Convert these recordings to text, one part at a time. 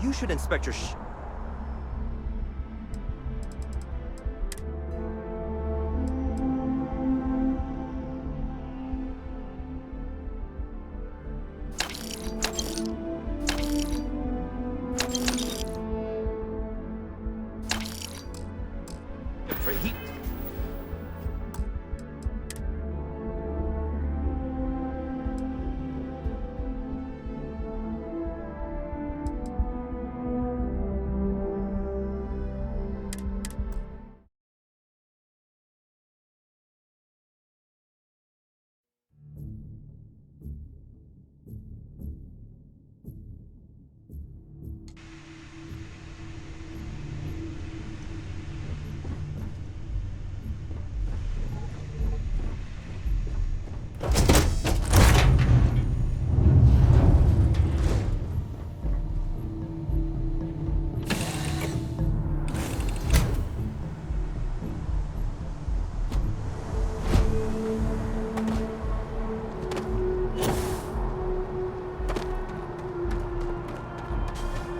You should inspect your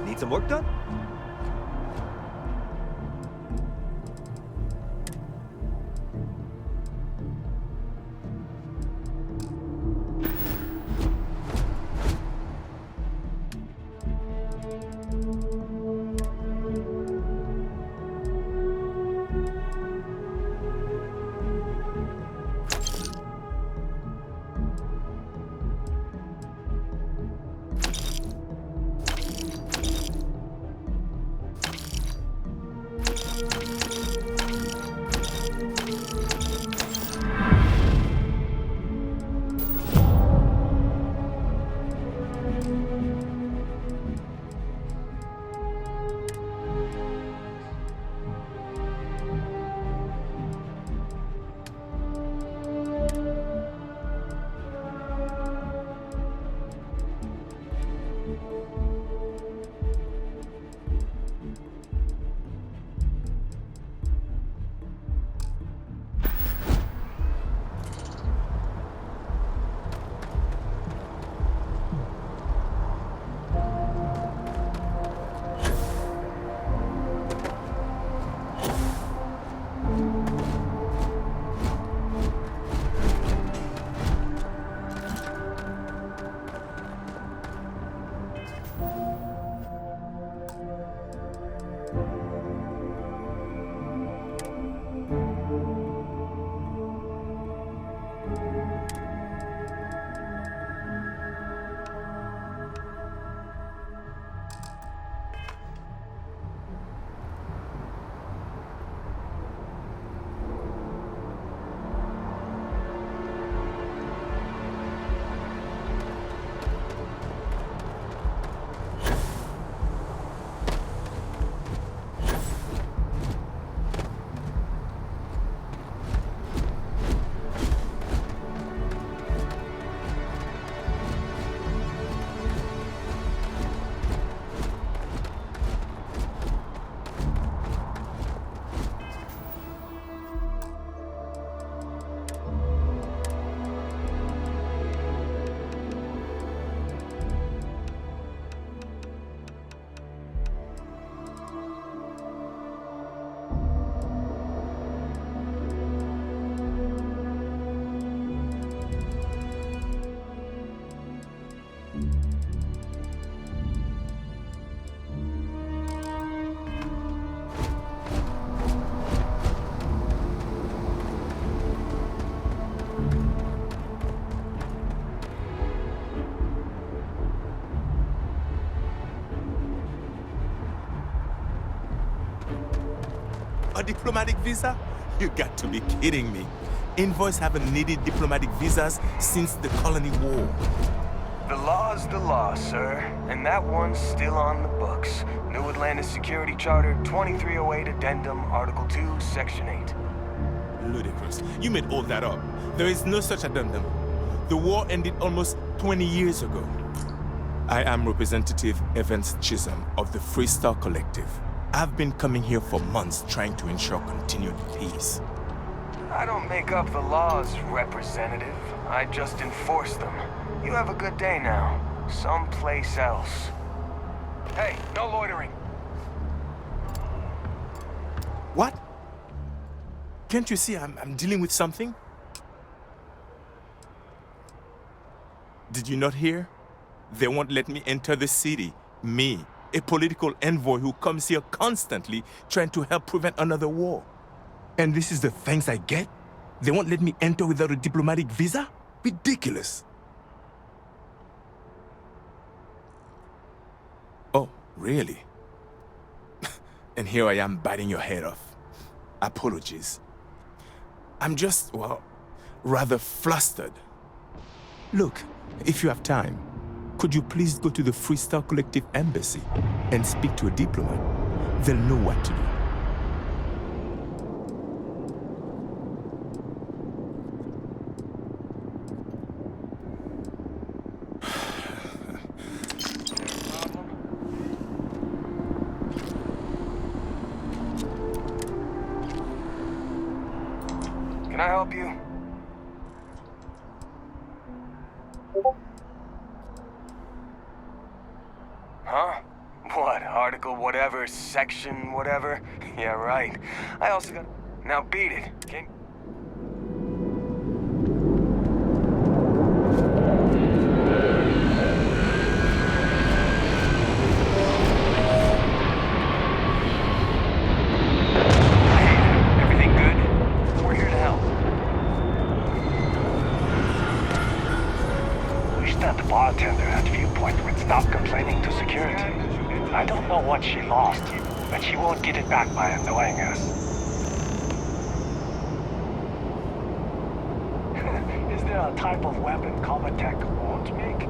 He need some work done? A diplomatic visa? You got to be kidding me. Envoys haven't needed diplomatic visas since the Colony War. The law's the law, sir, and that one's still on the books. New Atlantis Security Charter 2308 Addendum, Article 2, Section 8. Ludicrous. You made all that up. There is no such addendum. The war ended almost 20 years ago. I am Representative Evans Chisholm of the Freestar Collective. I've been coming here for months trying to ensure continued peace. I don't make up the laws, Representative. I just enforce them. You have a good day now. Someplace else. Hey, no loitering. What? Can't you see I'm dealing with something? Did you not hear? They won't let me enter the city. Me, a political envoy who comes here constantly trying to help prevent another war. And this is the thanks I get? They won't let me enter without a diplomatic visa? Ridiculous. Oh, really? And here I am biting your head off. Apologies. I'm just, well, rather flustered. Look, if you have time, could you please go to the Freestar Collective Embassy and speak to a diplomat? They'll know what to do. Can I help you? Huh? What? Article whatever, section whatever? Yeah, right. I also got... Now beat it. Can... Hey, everything good? We're here to help. Wish that the bartender at Viewpoint would stop complaining to security. I don't know what she lost, but she won't get it back by annoying us. Is there a type of weapon Comatech won't make?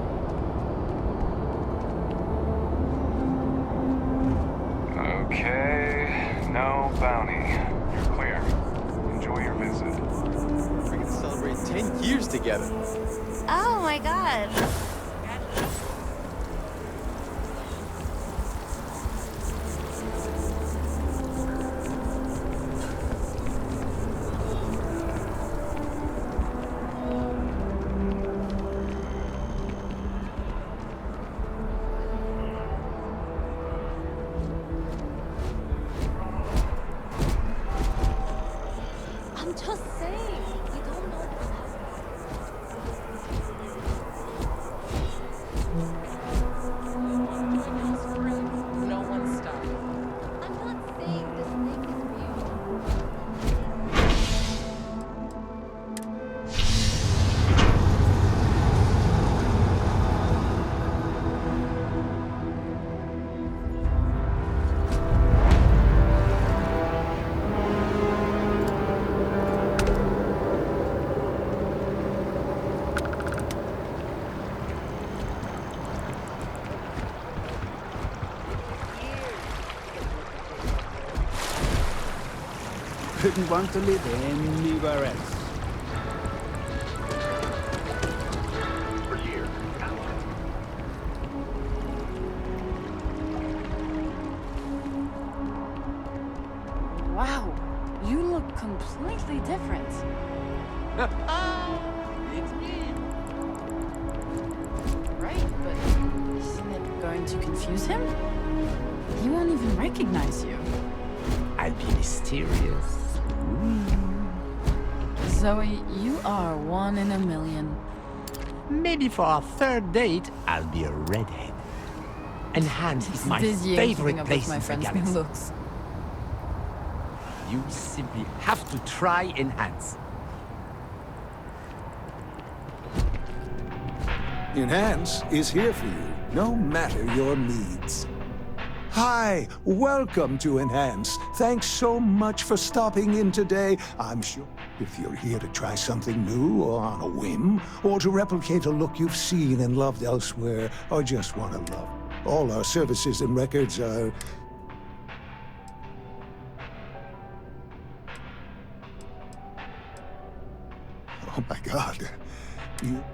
Okay, no bounty. You're clear. Enjoy your visit. We're gonna celebrate 10 years together. Oh my god. I'm just saying, we don't know what's No one stop. I'm not saying this thing is real. Couldn't want to live anywhere else. Wow, you look completely different. It's me. Right, but isn't it going to confuse him? He won't even recognize you. I'll be mysterious. Zoe, you are one in a million. Maybe for our third date, I'll be a redhead. And Hans is my Dizzying favorite keeping up place with my in the friend's new galaxy. looks. You simply have to try Enhance. Enhance is here for you, no matter your needs. Hi, welcome to Enhance. Thanks so much for stopping in today. I'm sure if you're here to try something new or on a whim, or to replicate a look you've seen and loved elsewhere, or just want to love, all our services and records are... Oh my God. You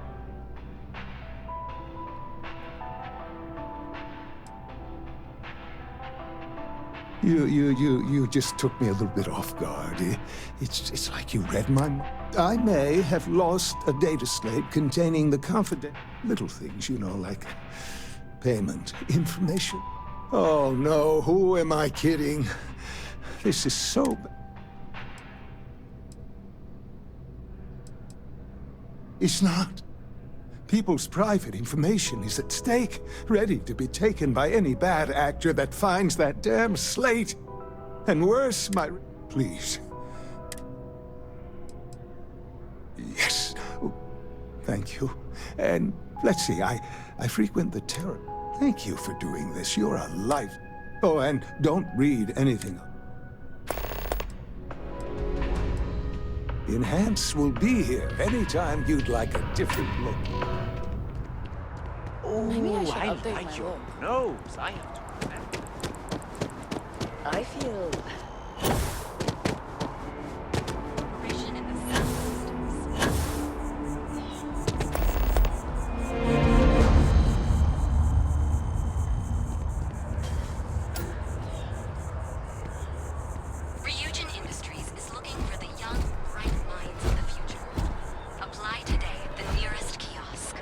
just took me a little bit off guard. It's like you read my mind. I may have lost a data slate containing the confidential little things, you know, like payment information. Oh no, who am I kidding? This is so It's not. People's private information is at stake, ready to be taken by any bad actor that finds that damn slate. And worse, Please. Yes. Oh, thank you. And let's see, I frequent the terror. Thank you for doing this. You're a life. Oh, and don't read anything. Enhance will be here anytime you'd like a different look. Maybe I should update my your look. nose. I have to. I feel... Operation in the sound systems. Ryujin Industries is looking for the young, bright minds of the future. Apply today at the nearest kiosk.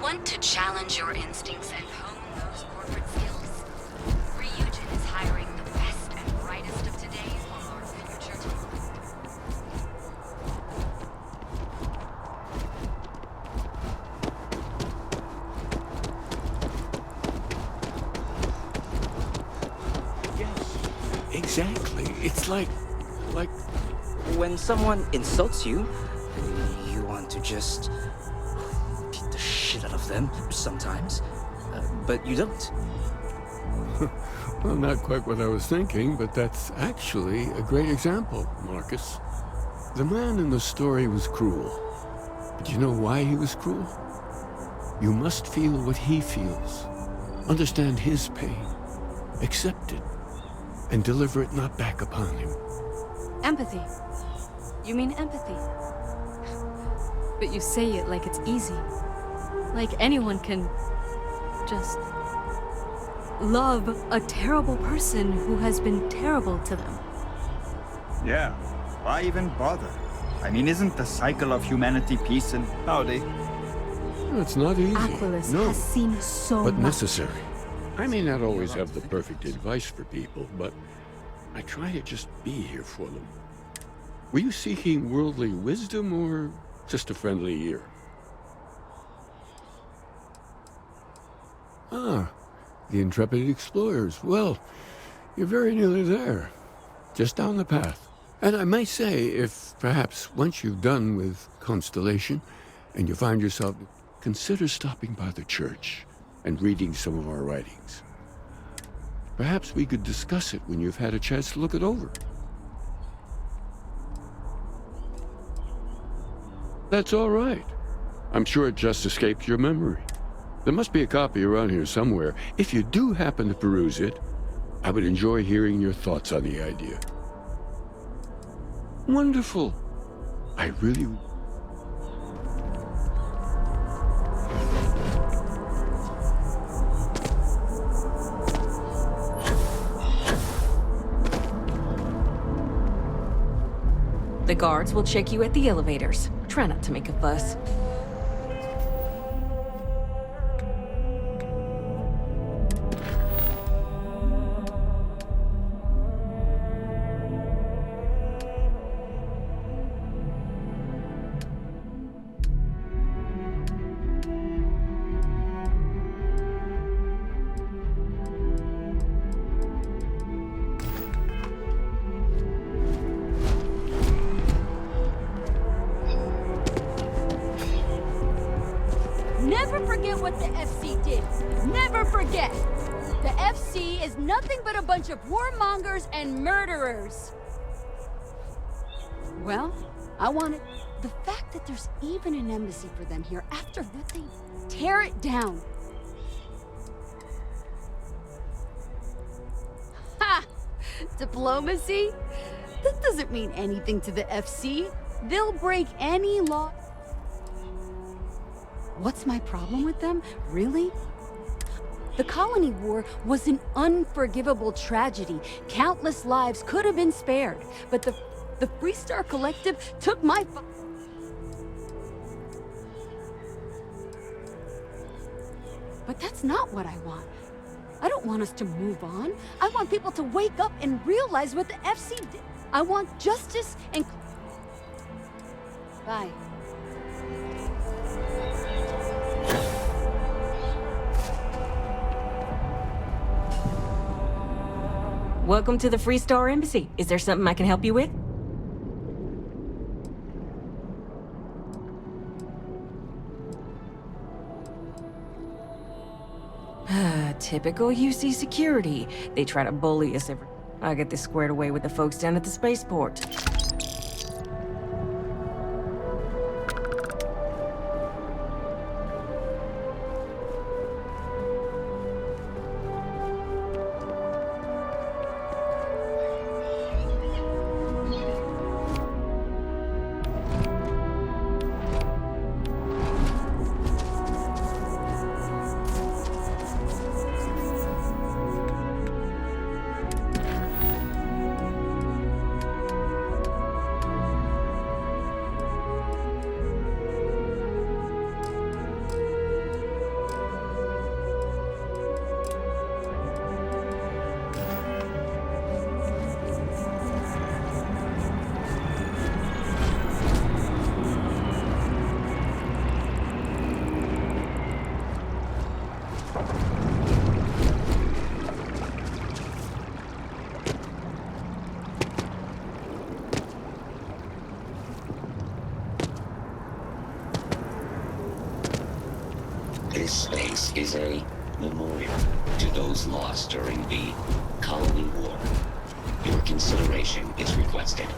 Want to challenge your instincts and hone those corporate skills? Ryujin is hiring the best and brightest of today for our future tomorrow. Yes, exactly. It's like... When someone insults you, you want to just beat the shit out of them sometimes, but you don't. Well, not quite what I was thinking, but that's actually a great example, Marcus. The man in the story was cruel. But you know why he was cruel? You must feel what he feels. Understand his pain. Accept it. And deliver it not back upon him. Empathy. You mean empathy? But you say it like it's easy. Like anyone can just love a terrible person who has been terrible to them. Yeah, why even bother? I mean, isn't the cycle of humanity peace and howdy? It's not easy. Aquilus No, has seen so but much. necessary. I may not always have the perfect advice for people, but I try to just be here for them. Were you seeking worldly wisdom or just a friendly ear? Ah, the intrepid explorers. Well, you're very nearly there. Just down the path. And I might say, if perhaps once you've done with Constellation and you find yourself, consider stopping by the church and reading some of our writings. Perhaps we could discuss it when you've had a chance to look it over. That's all right. I'm sure it just escaped your memory. There must be a copy around here somewhere. If you do happen to peruse it, I would enjoy hearing your thoughts on the idea. Wonderful. I really... The guards will check you at the elevators. Try not to make a fuss. Never forget what the FC did. Never forget. The FC is nothing but a bunch of warmongers and murderers. Well, I want it. The fact that there's even an embassy for them here after what they tear it down. Ha! Diplomacy? That doesn't mean anything to the FC. They'll break any law. What's my problem with them? Really? The Colony War was an unforgivable tragedy. Countless lives could have been spared, but the Freestar Collective took my But that's not what I want. I don't want us to move on. I want people to wake up and realize what the FC did. I want justice and... Bye. Welcome to the Freestar Embassy. Is there something I can help you with? Typical UC security. They try to bully us every... I'll get this squared away with the folks down at the spaceport. This space is a memorial to those lost during the Colony War. Your consideration is requested.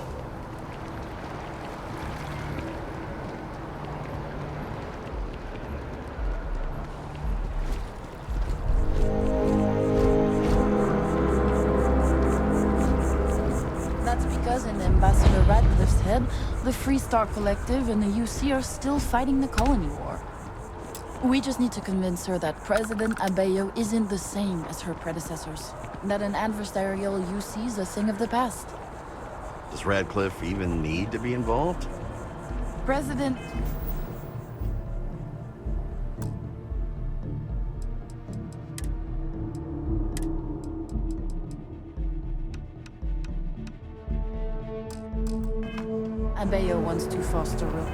That's because in Ambassador Radcliffe's head, the Freestar Collective and the UC are still fighting the Colony War. We just need to convince her that President Abeyo isn't the same as her predecessors. That an adversarial UC is a thing of the past. Does Radcliffe even need to be involved? President... Abeyo wants to foster rule.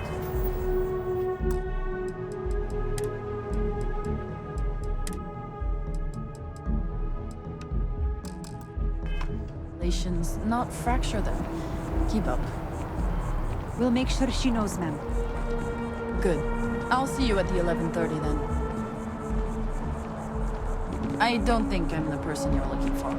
Not fracture them. Keep up. We'll make sure she knows, ma'am. Good. I'll see you at the 11:30 then. I don't think I'm the person you're looking for.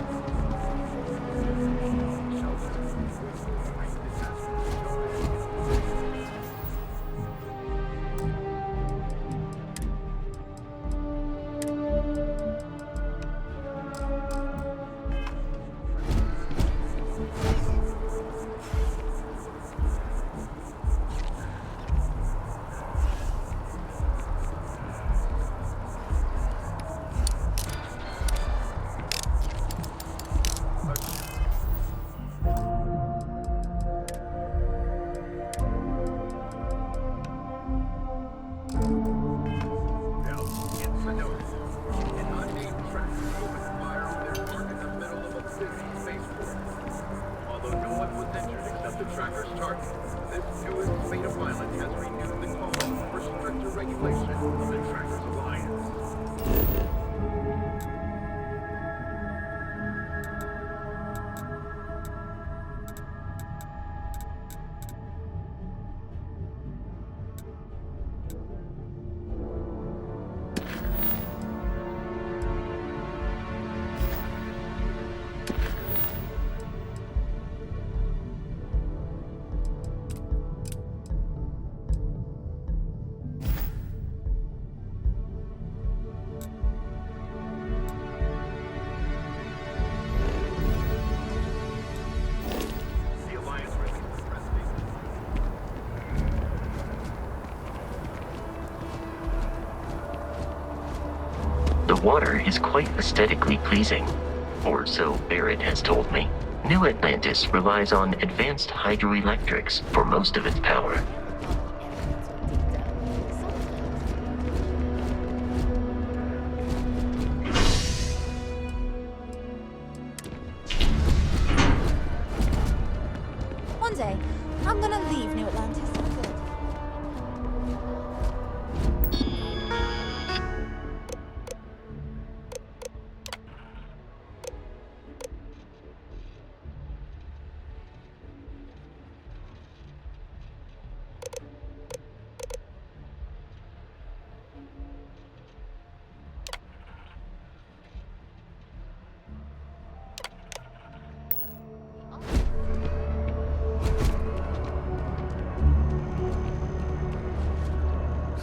The water is quite aesthetically pleasing, or so Barrett has told me. New Atlantis relies on advanced hydroelectrics for most of its power. One day, I'm gonna leave New Atlantis for good.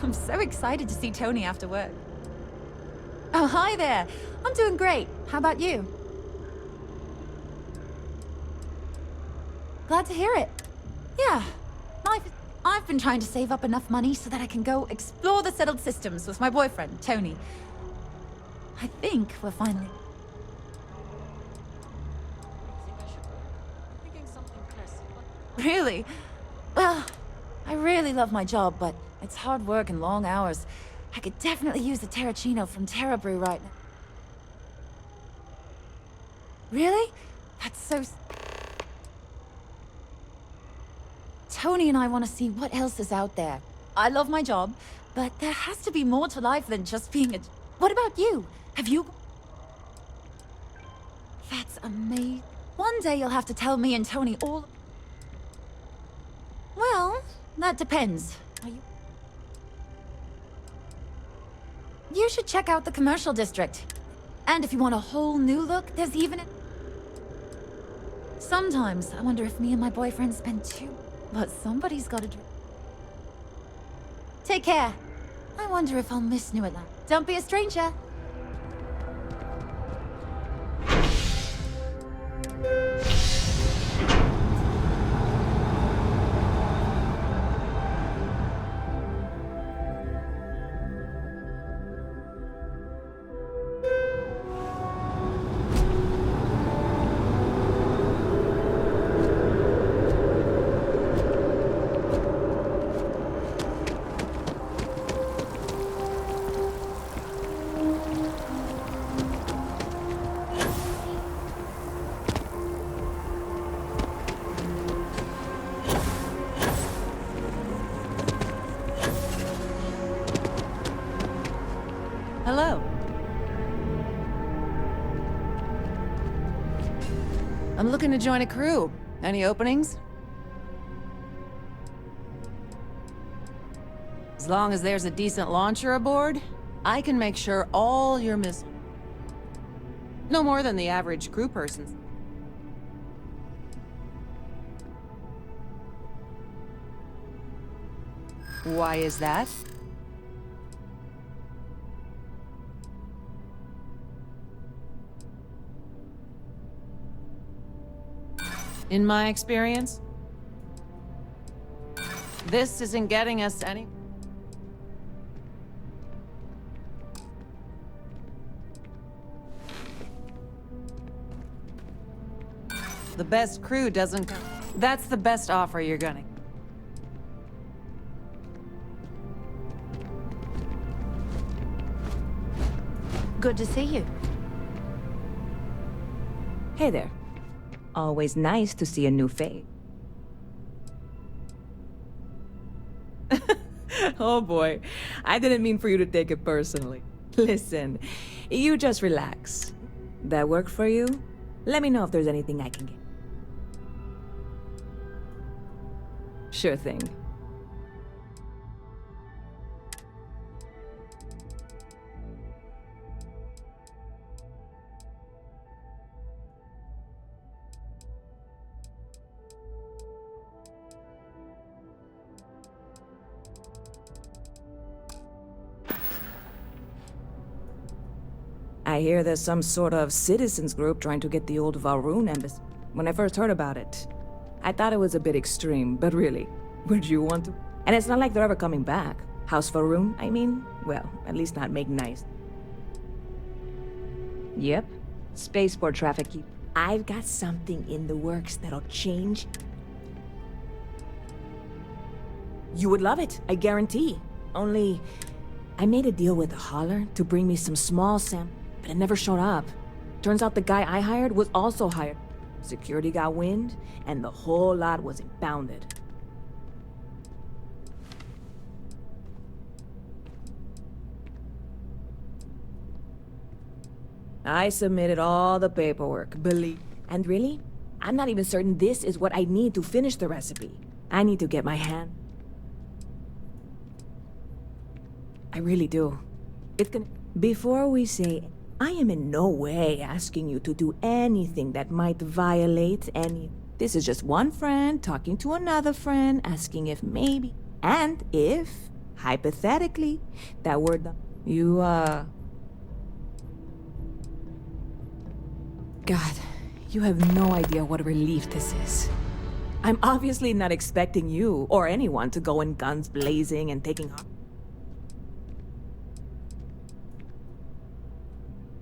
I'm so excited to see Tony after work. Oh, hi there. I'm doing great. How about you? Glad to hear it. Yeah. I've been trying to save up enough money so that I can go explore the settled systems with my boyfriend, Tony. I think we're finally... Really? Well, I really love my job, but it's hard work and long hours. I could definitely use the Terracino from Terra Brew right now. Really? That's so... Tony and I want to see what else is out there. I love my job, but there has to be more to life than just being a... What about you? Have you... That's amazing. One day you'll have to tell me and Tony all... Well, that depends. Are you... You should check out the commercial district. And if you want a whole new look, there's even a... Sometimes I wonder if me and my boyfriend spend too... But somebody's gotta do... Take care. I wonder if I'll miss New Atlantis. Don't be a stranger. Hello. I'm looking to join a crew. Any openings? As long as there's a decent launcher aboard, I can make sure all your missiles... No more than the average crew person's. Why is that? In my experience, this isn't getting us any... The best crew doesn't come. That's the best offer you're gonna... Good to see you. Hey there. Always nice to see a new face. Oh boy, I didn't mean for you to take it personally. Listen, you just relax. That work for you? Let me know if there's anything I can get. Sure thing. I hear there's some sort of citizens group trying to get the old Valroon embassy. When I first heard about it, I thought it was a bit extreme, but really, would you want to? And it's not like they're ever coming back. House Valroon, I mean? Well, at least not make nice. Yep. Spaceport traffic. I've got something in the works that'll change. You would love it, I guarantee. Only, I made a deal with the hauler to bring me some small samples. But it never showed up. Turns out the guy I hired was also hired. Security got wind, and the whole lot was impounded. I submitted all the paperwork, believe. And really, I'm not even certain this is what I need to finish the recipe. I need to get my hand. I really do. It's gonna... Before we say... I am in no way asking you to do anything that might violate any... This is just one friend talking to another friend, asking if maybe... And if, hypothetically, that were the... You, God, you have no idea what a relief this is. I'm obviously not expecting you, or anyone, to go in guns blazing and taking...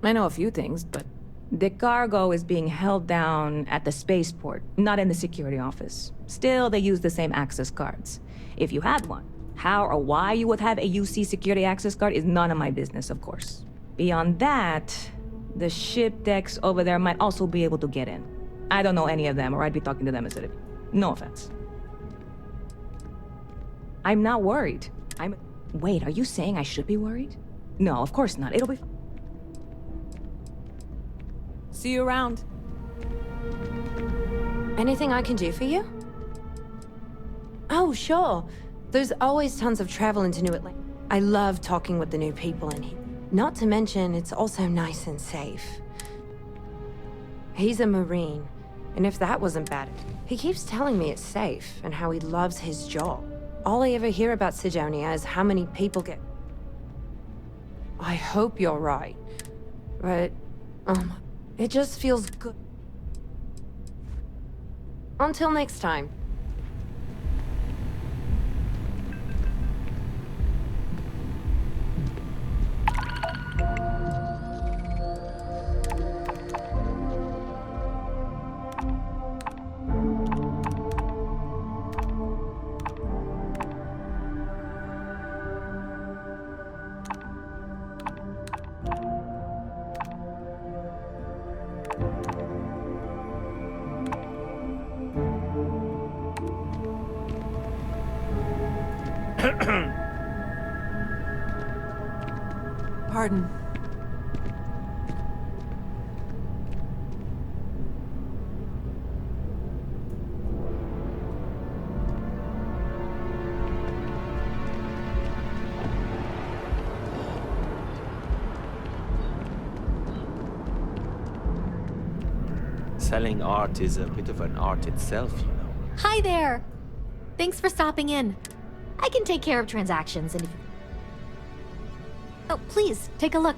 I know a few things, but the cargo is being held down at the spaceport, not in the security office. Still, they use the same access cards. If you had one, how or why you would have a UC security access card is none of my business, of course. Beyond that, the ship decks over there might also be able to get in. I don't know any of them, or I'd be talking to them instead of... No offense. I'm not worried. Wait, are you saying I should be worried? No, of course not. It'll be... See you around. Anything I can do for you? Oh, sure. There's always tons of travel into New Atlanta. I love talking with the new people in here. Not to mention, it's also nice and safe. He's a Marine, and if that wasn't bad, he keeps telling me it's safe and how he loves his job. All I ever hear about Cydonia is how many people get... I hope you're right, but... It just feels good. Until next time. Pardon. Selling art is a bit of an art itself, you know. Hi there. Thanks for stopping in. I can take care of transactions and if... Oh, please, take a look.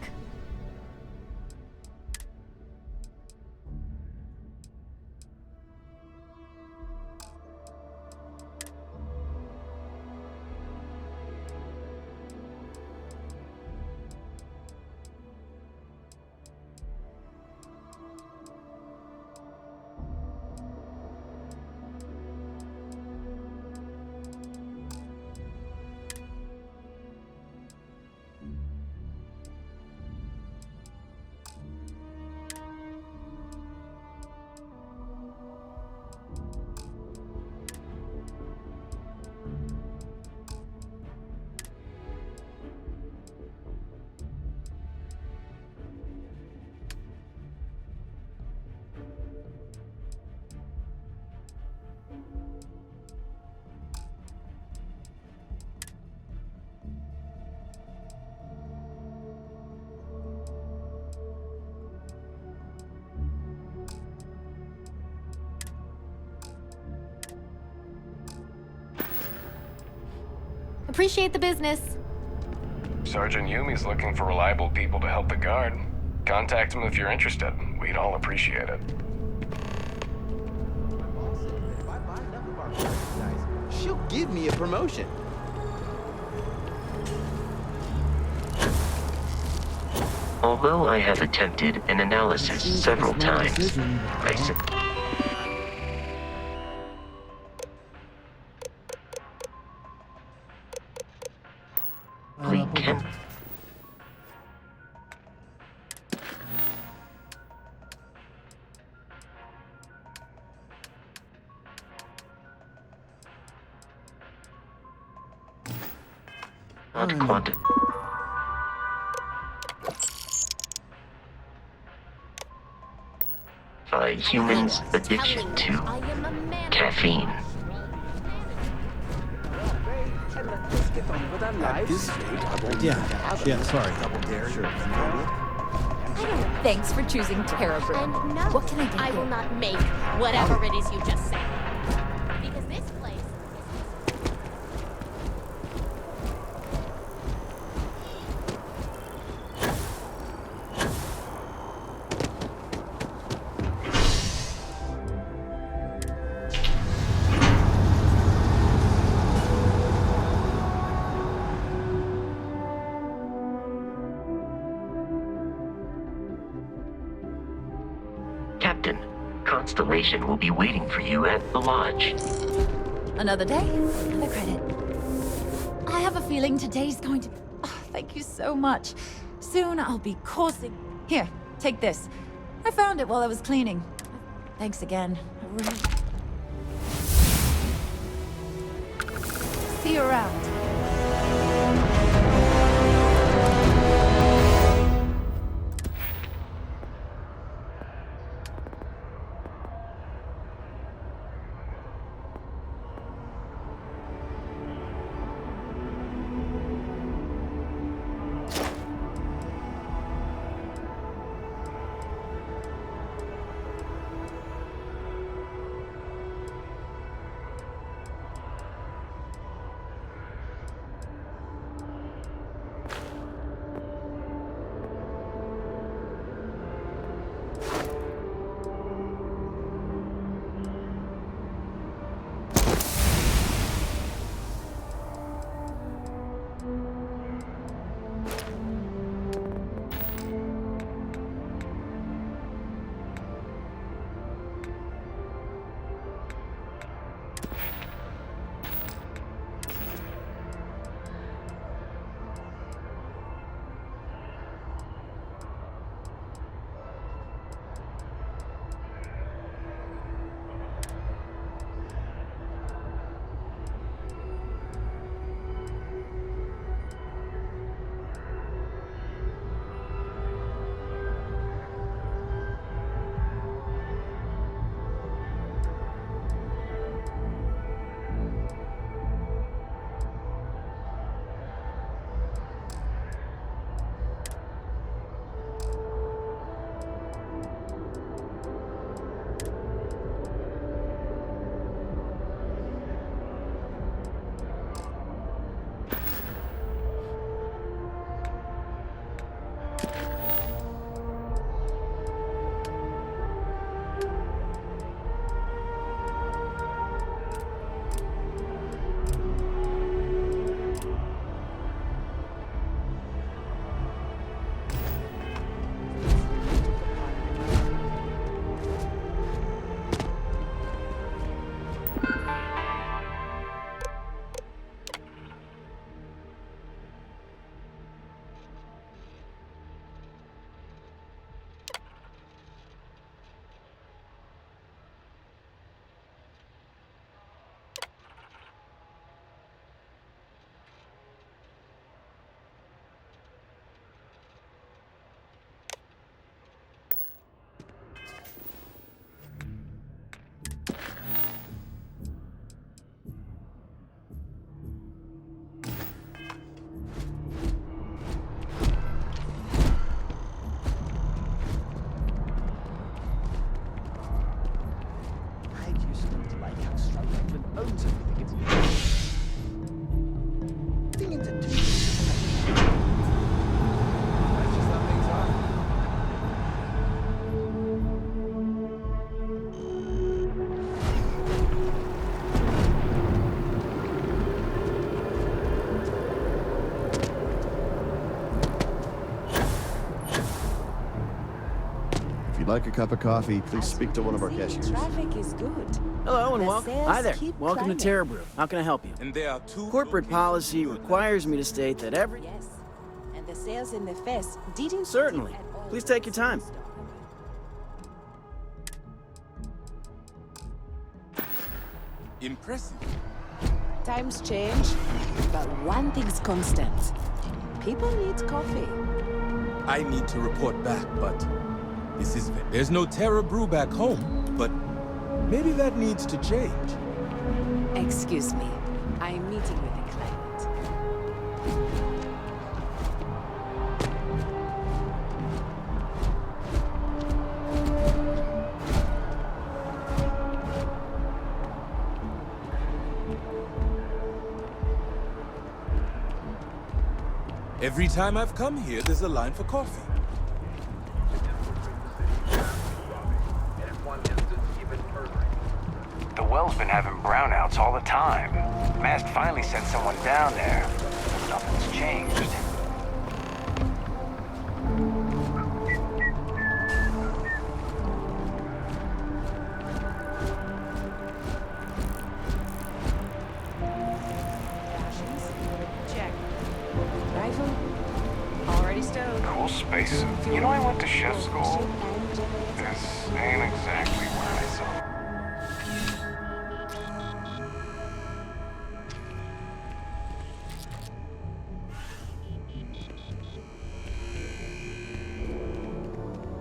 Appreciate the business. Sergeant Yumi's looking for reliable people to help the guard. Contact him if you're interested. We'd all appreciate it. She'll give me a promotion. Although I have attempted an analysis several times, I simply can't. Not quantify humans' addiction to caffeine. At this rate, I won't even sorry. double dare. Sure. Thanks for choosing Terrabrew. And no, What can I do? I will not make whatever it is you just said. Because this place Captain, Constellation will be waiting for you at the lodge. Another day, another credit. I have a feeling today's going to... Oh, thank you so much. Soon I'll be coursing... Here, take this. I found it while I was cleaning. Thanks again. I really... See you around. you'd like a cup of coffee, please speak to one of our cashiers. Traffic is good. Hello and welcome. Hi there. keep Welcome to climbing. Terra Brew. How can I help you? And there are two Corporate policy requires me to state that every... Yes. And the sales in the fest didn't... Certainly. Please take your time. Impressive. Times change, but one thing's constant. People need coffee. I need to report back, but there's no Terra Brew back home, but maybe that needs to change. Excuse me. I'm meeting with a client. Every time I've come here, there's a line for coffee. The well's been having brownouts all the time. Mast finally sent someone down there. Nothing's changed. Check. Rifle? Already stowed. Cool space. You know, I went to chef school. This ain't exactly where I saw.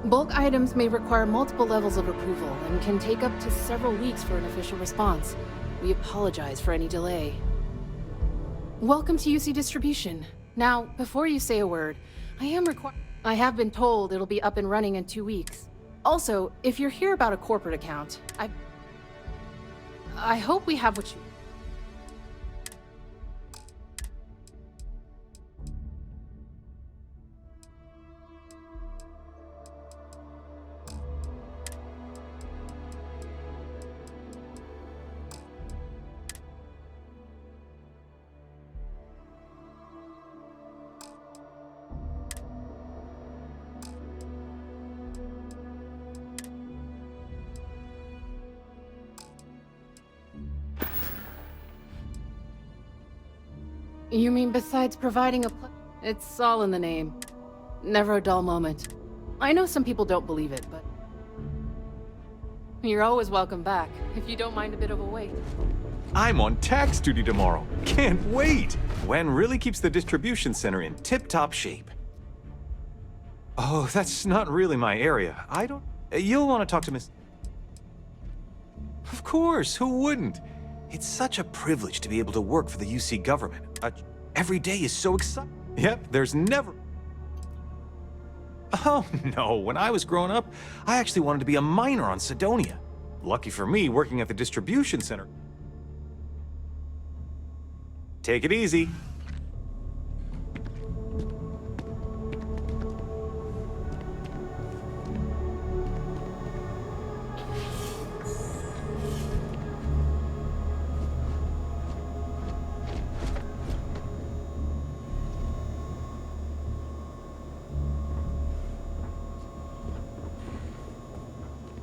Bulk items may require multiple levels of approval and can take up to several weeks for an official response. We apologize for any delay. Welcome to UC Distribution. Now, before you say a word, I have been told it'll be up and running in 2 weeks. Also, if you're here about a corporate account, I hope we have what you... You mean besides providing It's all in the name. Never a dull moment. I know some people don't believe it, but... You're always welcome back, if you don't mind a bit of a wait. I'm on tax duty tomorrow. Can't wait! Wen really keeps the distribution center in tip-top shape. Oh, that's not really my area. I don't... You'll want to talk to Miss... Of course, who wouldn't? It's such a privilege to be able to work for the UC government. Every day is so exciting. Yep, there's never... Oh, no. When I was growing up, I actually wanted to be a miner on Cydonia. Lucky for me, working at the distribution center. Take it easy.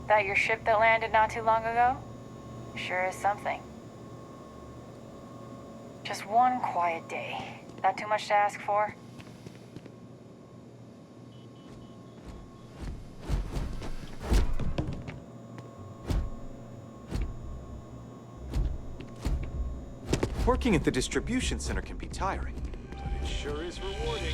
That your ship that landed not too long ago? Sure is something. Just one quiet day. That too much to ask for? Working at the distribution center can be tiring, but it sure is rewarding.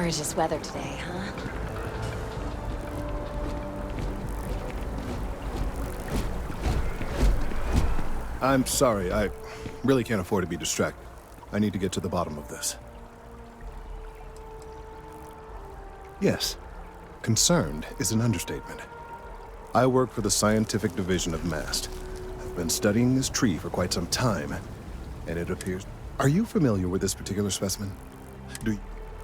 Gorgeous weather today, huh? I'm sorry, I really can't afford to be distracted. I need to get to the bottom of this. Yes, concerned is an understatement. I work for the scientific division of MAST. I've been studying this tree for quite some time, and it appears... Are you familiar with this particular specimen?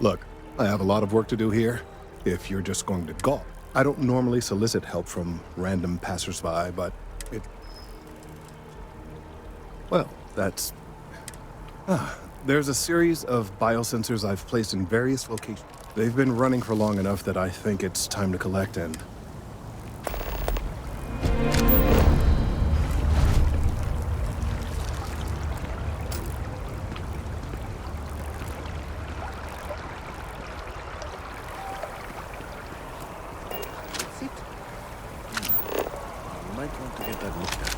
Look, I have a lot of work to do here. If you're just going to gawk. I don't normally solicit help from random passersby, but it... Well, that's... There's a series of biosensors I've placed in various locations. They've been running for long enough that I think it's time to collect and... I might want to get that looked at.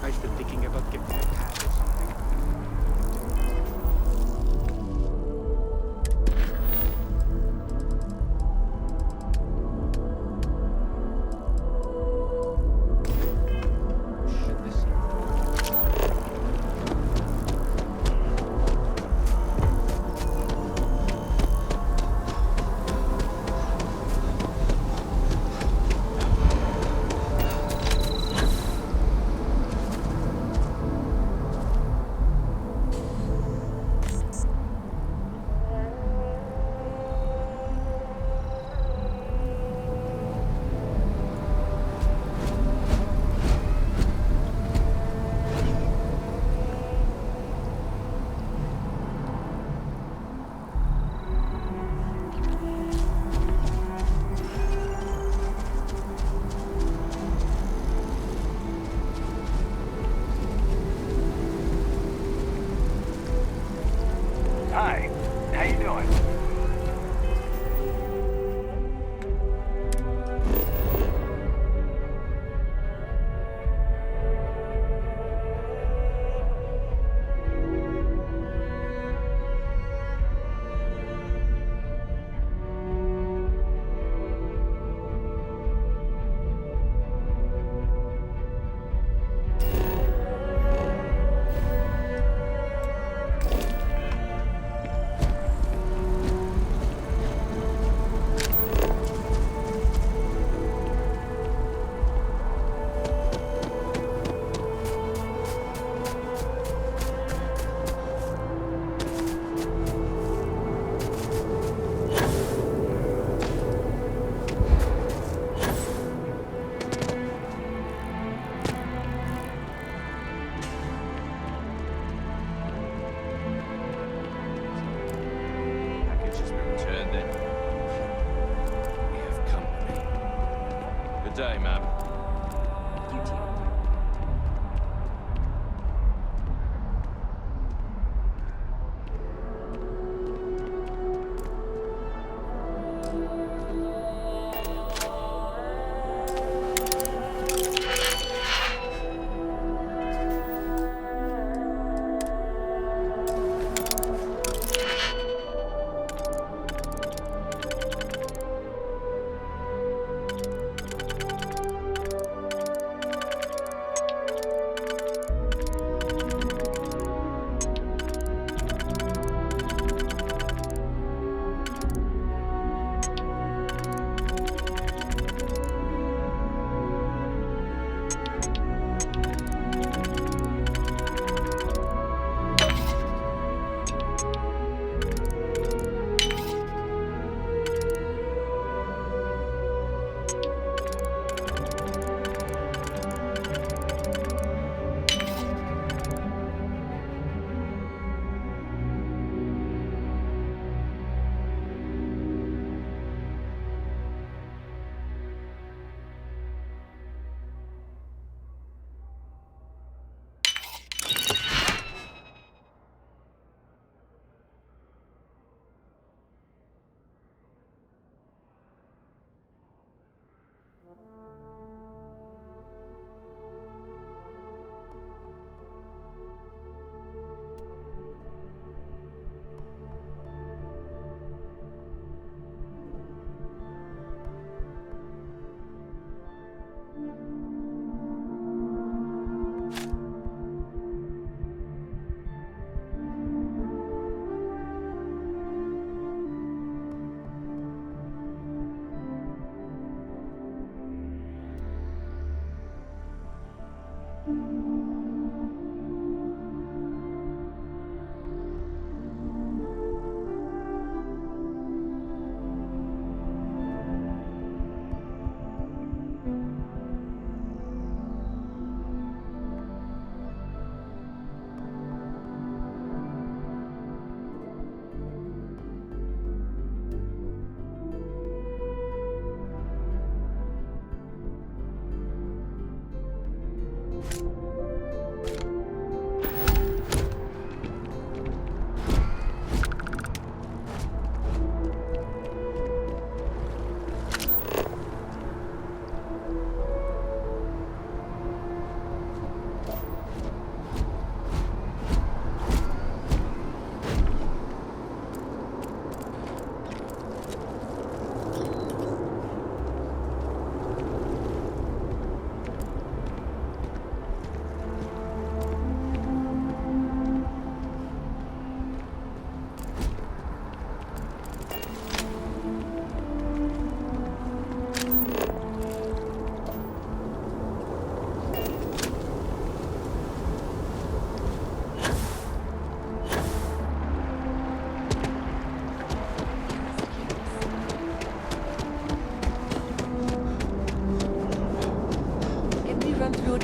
I've been thinking about getting a pad or something. Hi, how you doing? Package has been returned then. We have company. Good day, ma'am. You too.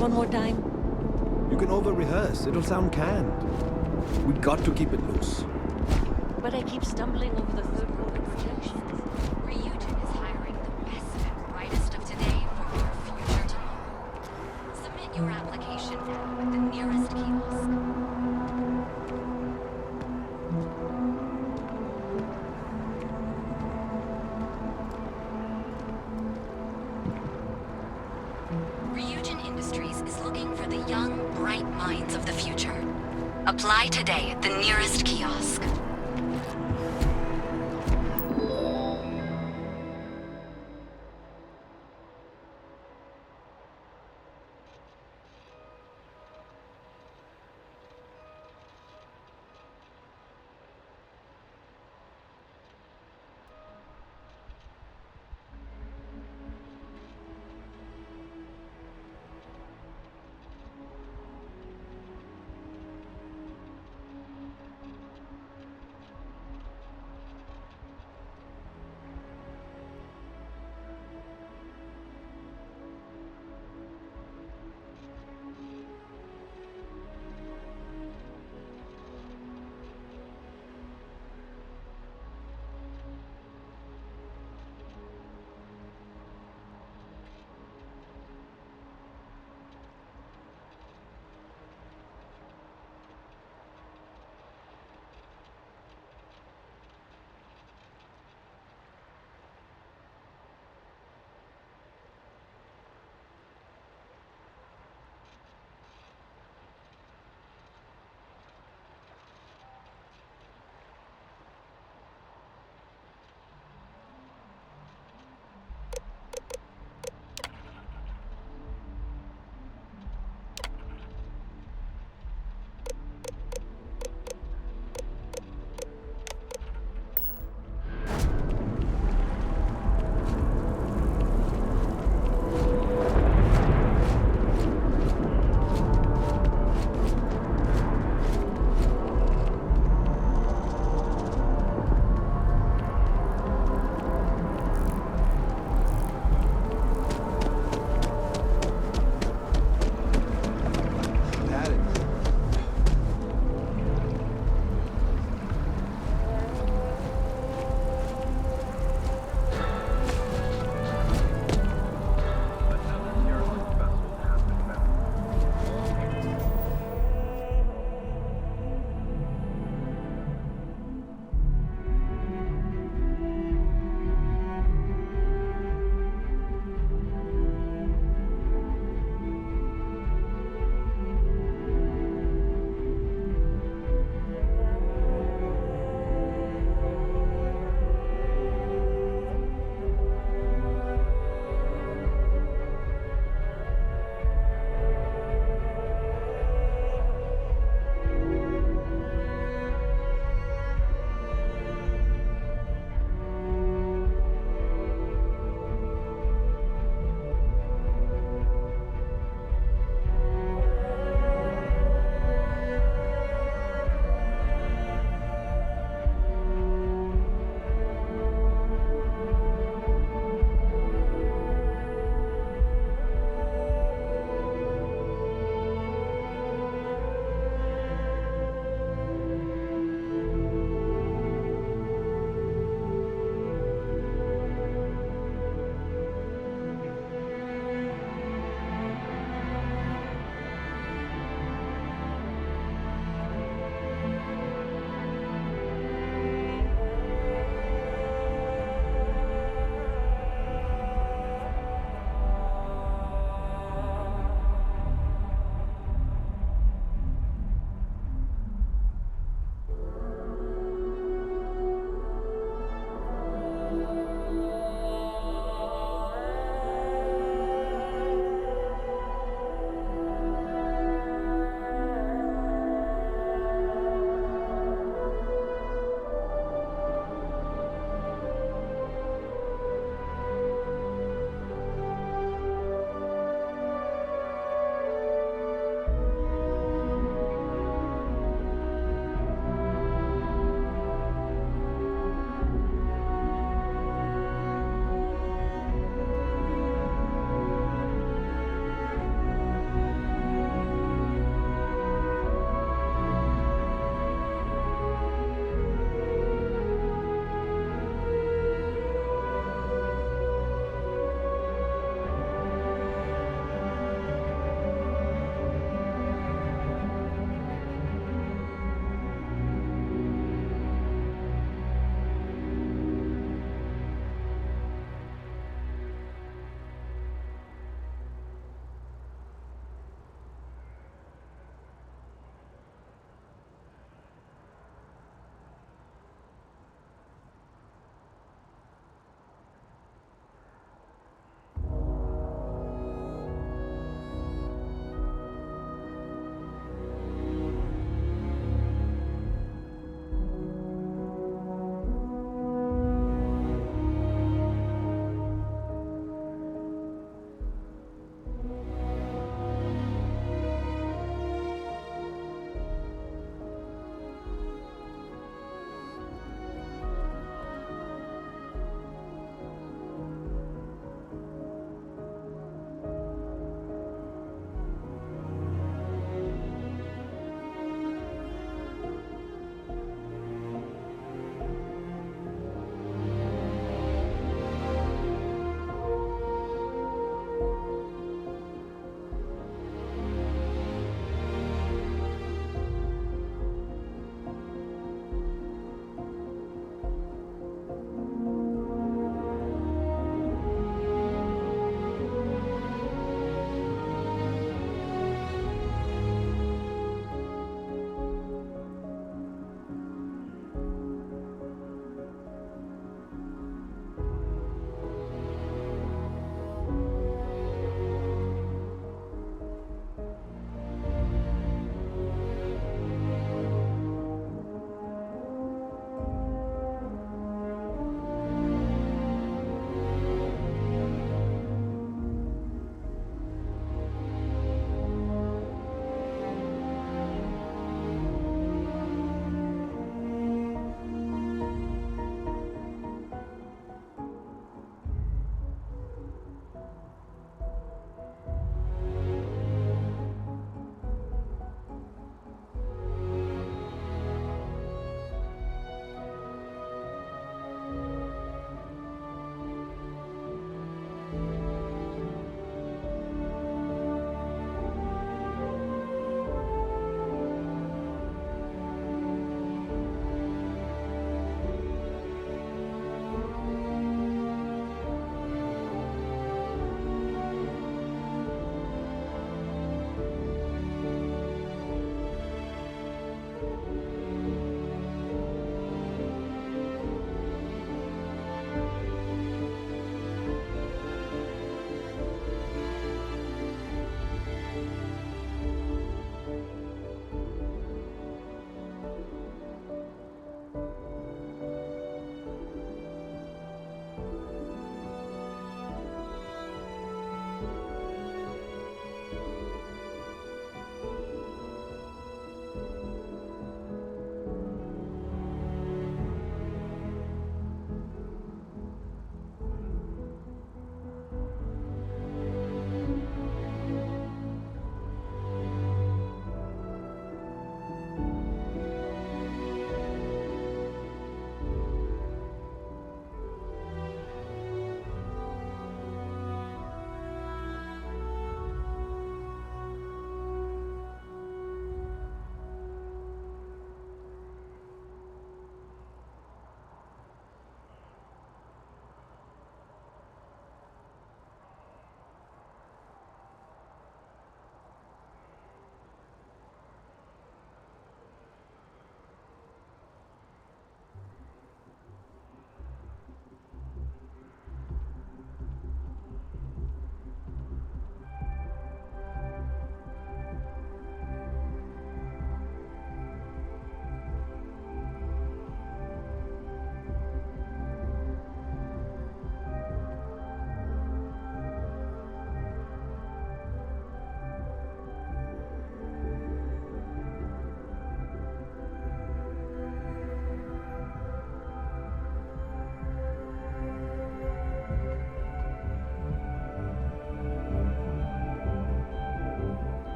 one more time? You can over-rehearse. It'll sound canned. We got to keep it loose. But I keep stumbling over the third row of projections. Ryujin is hiring the best and brightest of today for our future tomorrow. Submit your application now at the nearest kiosk. Ryujin Industries is looking for the young, bright minds of the future. Apply today at the nearest kiosk.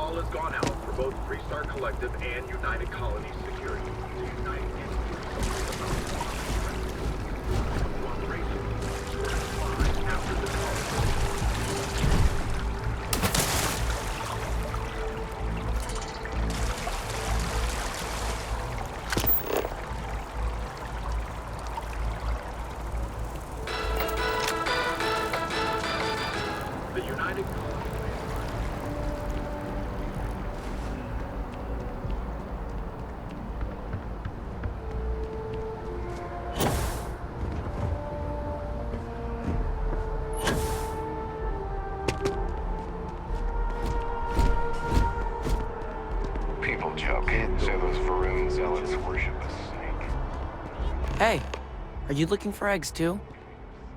call has gone out for both Freestar Collective and United Colonies Security. Hey, are you looking for eggs too?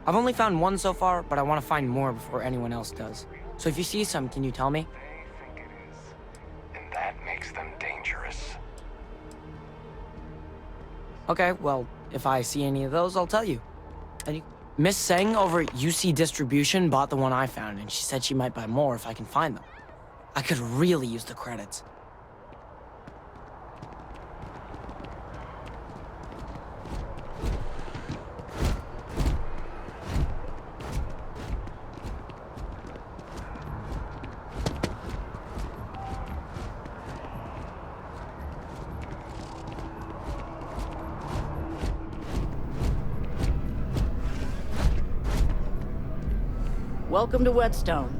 I've only found one so far, but I want to find more before anyone else does. So if you see some, can you tell me? They think it is, and that makes them dangerous. Okay, well, if I see any of those, I'll tell you. Miss Seng over at UC Distribution bought the one I found, and she said she might buy more if I can find them. I could really use the credits. Welcome to Whetstone.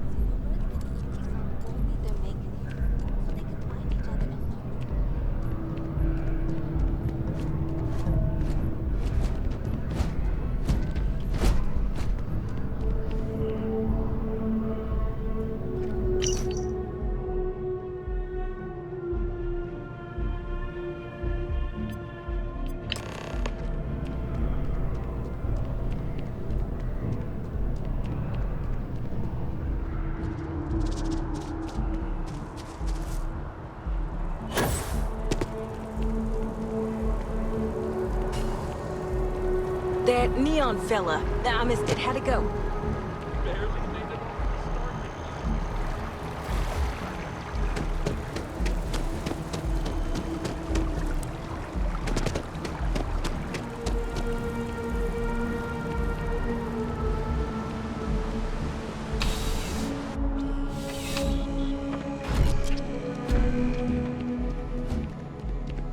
That neon fella. I missed it. How'd it go?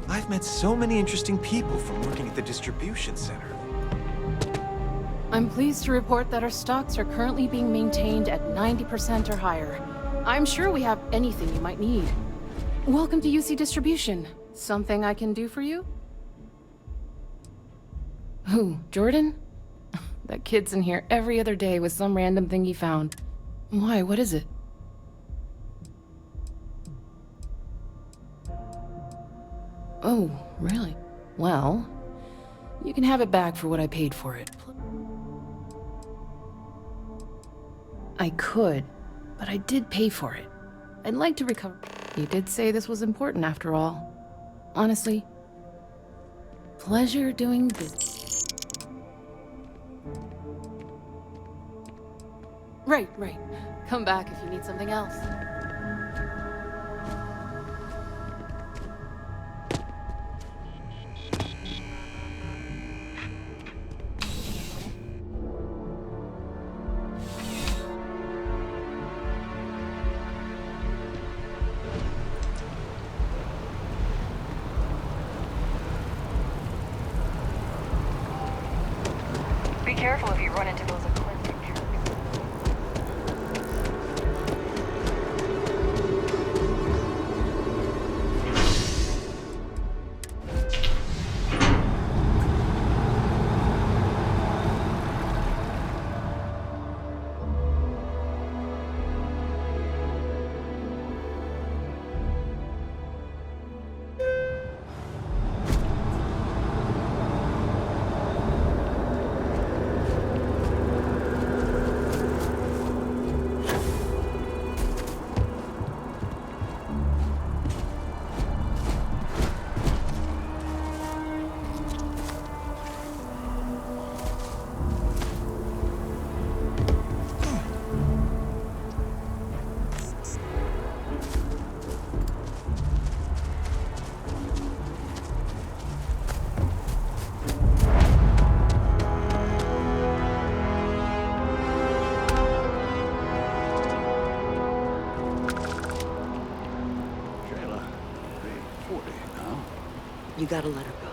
I've met so many interesting people from working at the distribution center. I'm pleased to report that our stocks are currently being maintained at 90% or higher. I'm sure we have anything you might need. Welcome to UC Distribution. Something I can do for you? Who, Jordan? That kid's in here every other day with some random thing he found. Why, what is it? Oh, really? Well, you can have it back for what I paid for it. I could, but I did pay for it. I'd like to recover. You did say this was important after all. Honestly, pleasure doing business. Right. Come back if you need something else. Be careful if you run into those eccentric You gotta let her go.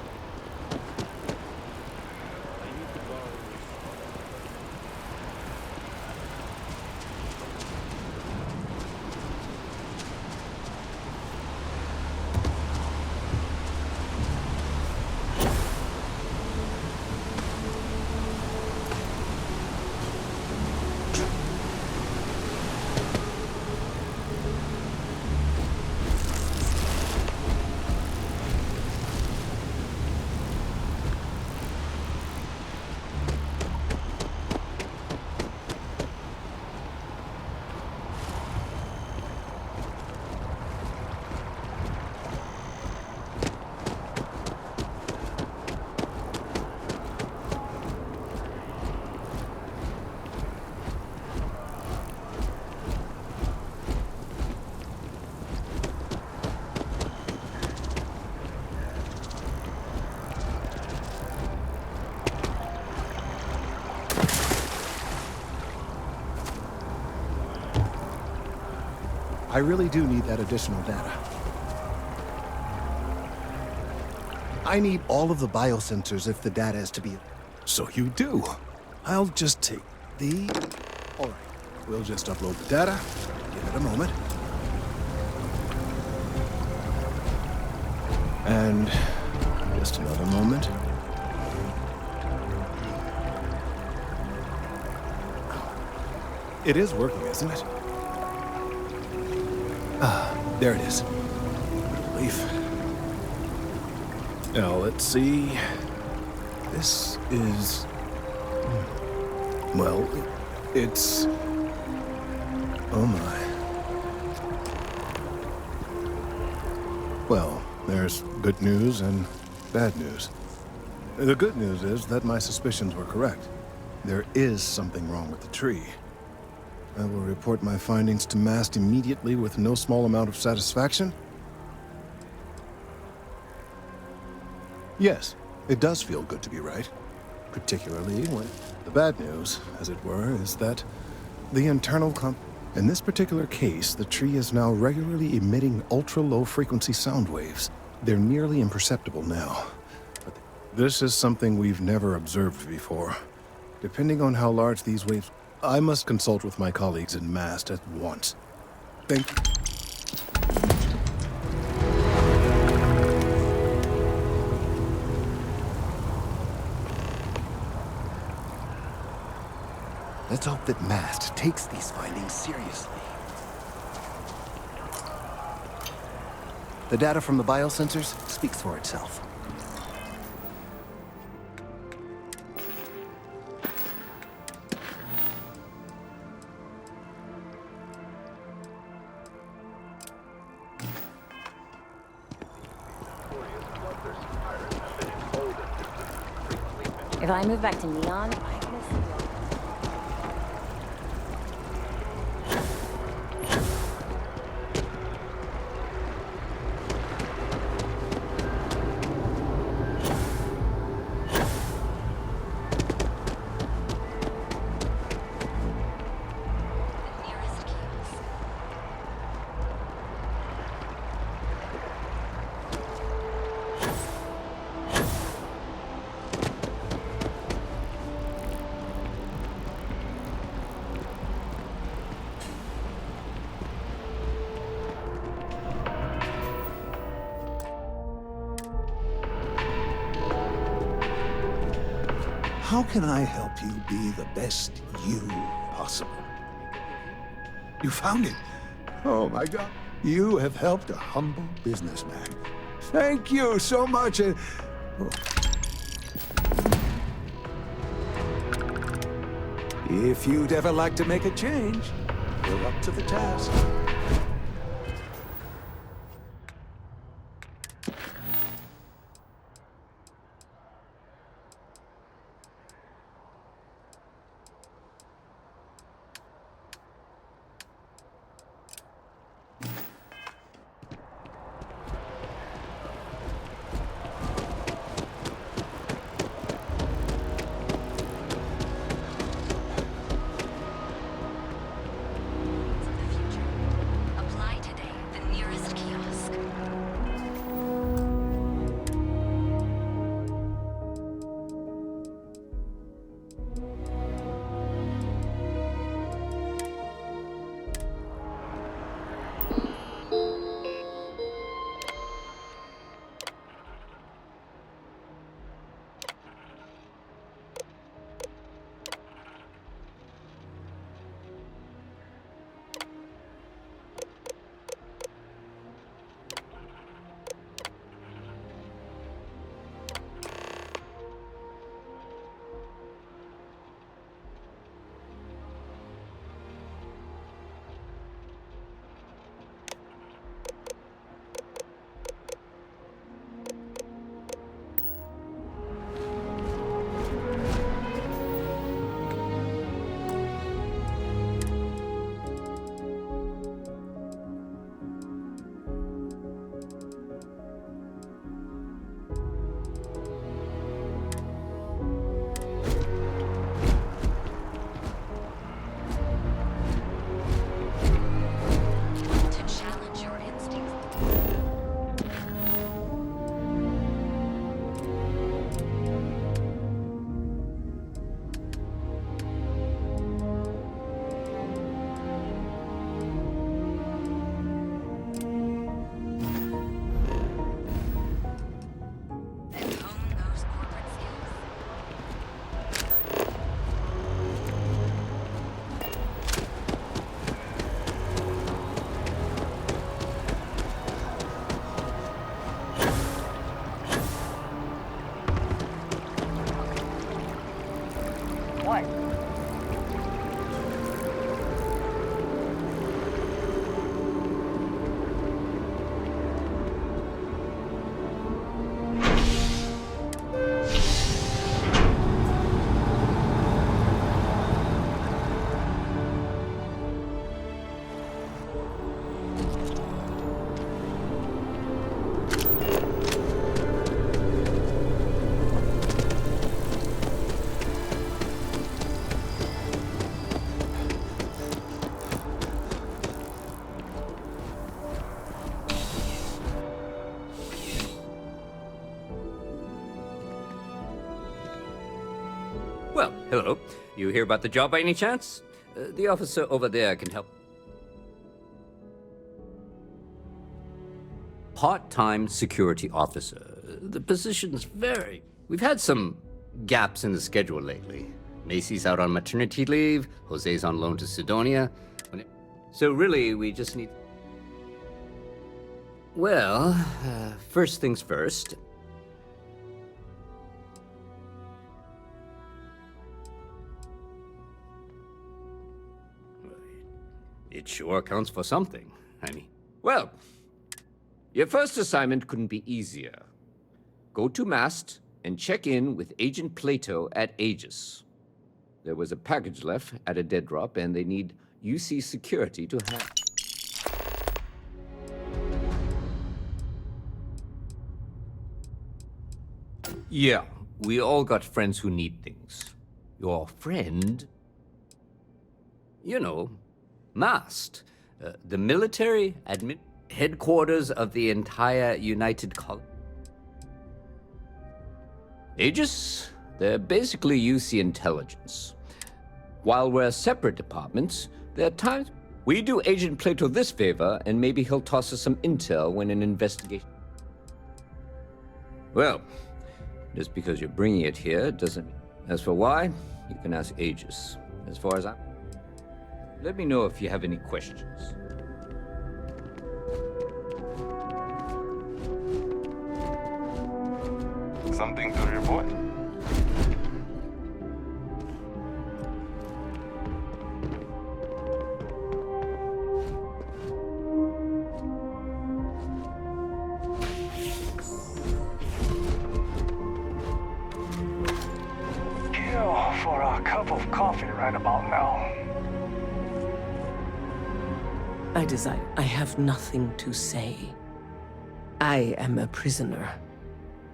I really do need that additional data. I need all of the biosensors if the data is to be... So you do. I'll just take the... All right, we'll just upload the data. Give it a moment. And just another moment. It is working, isn't it? Ah, there it is. Relief. Now, let's see. This is... Well, it's... Oh my. Well, there's good news and bad news. The good news is that my suspicions were correct. There is something wrong with the tree. I will report my findings to MAST immediately with no small amount of satisfaction. Yes, it does feel good to be right. Particularly when the bad news, as it were, is that the internal in this particular case, the tree is now regularly emitting ultra-low frequency sound waves. They're nearly imperceptible now. But this is something we've never observed before. Depending on how large these waves... I must consult with my colleagues in MAST at once. Thank you. Let's hope that MAST takes these findings seriously. The data from the biosensors speaks for itself. If I move back to Neon, I can see you. How can I help you be the best you possible? You found it. Oh my God. You have helped a humble businessman. Thank you so much. If you'd ever like to make a change, you're up to the task. Hello. You hear about the job by any chance? The officer over there can help. Part-time security officer. The position's very... We've had some gaps in the schedule lately. Macy's out on maternity leave. Jose's on loan to Sidonia. So really, we just need... Well, first things first. It sure counts for something. I mean, well, your first assignment couldn't be easier. Go to Mast and check in with Agent Plato at Aegis. There was a package left at a dead drop, and they need UC security to have. Yeah, we all got friends who need things. Your friend? You know, Mast, the military headquarters of the entire United Colony. Aegis, they're basically UC intelligence. While we're separate departments, there are times we do Agent Plato this favor, and maybe he'll toss us some intel when an investigation... Well, just because you're bringing it here doesn't... As for why, you can ask Aegis. As far as I'm... Let me know if you have any questions. Something to report? Kill for a cup of coffee right about now. I have nothing to say. I am a prisoner,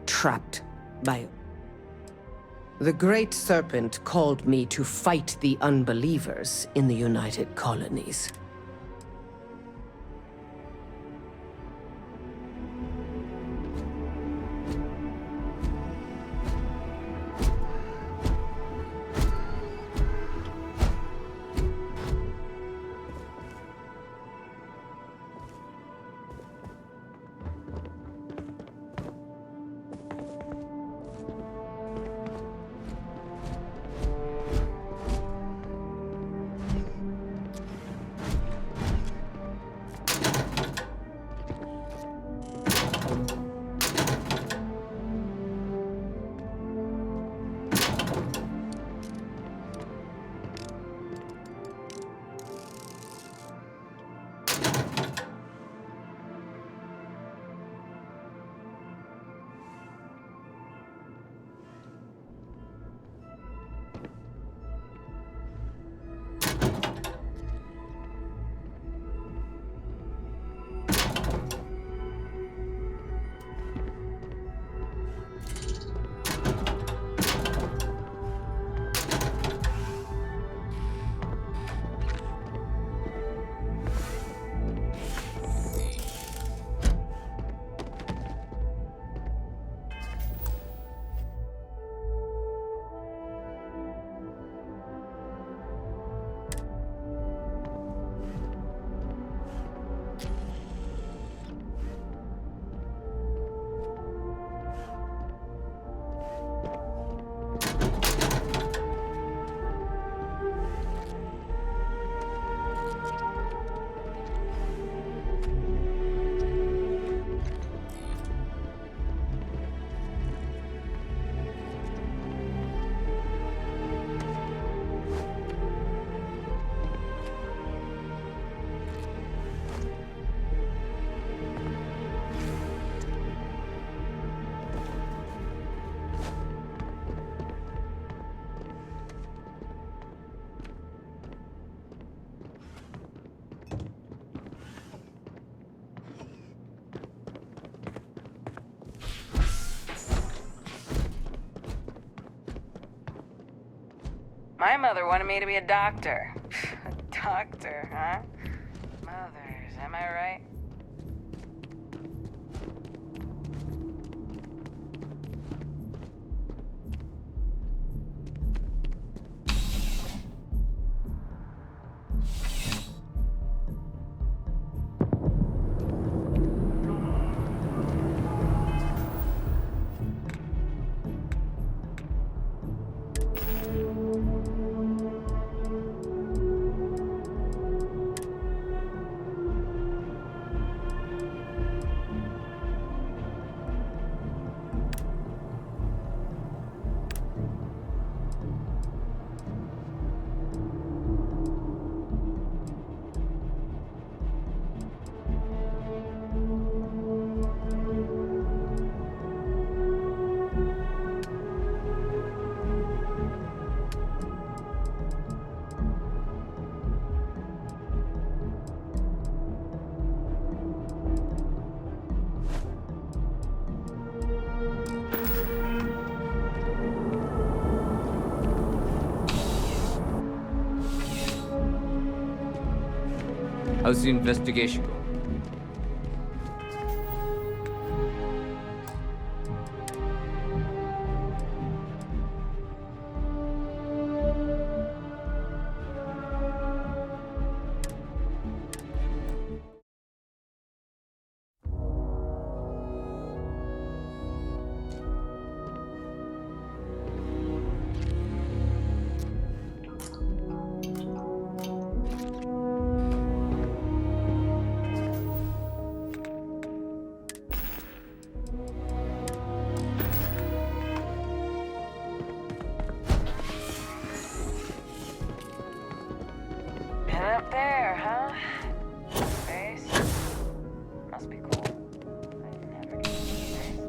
trapped by... The Great Serpent called me to fight the unbelievers in the United Colonies. My mother wanted me to be a doctor. A doctor, huh? Mothers, am I right? How's the investigation going? Been up there, huh? Space? Must be cool. I never get to space.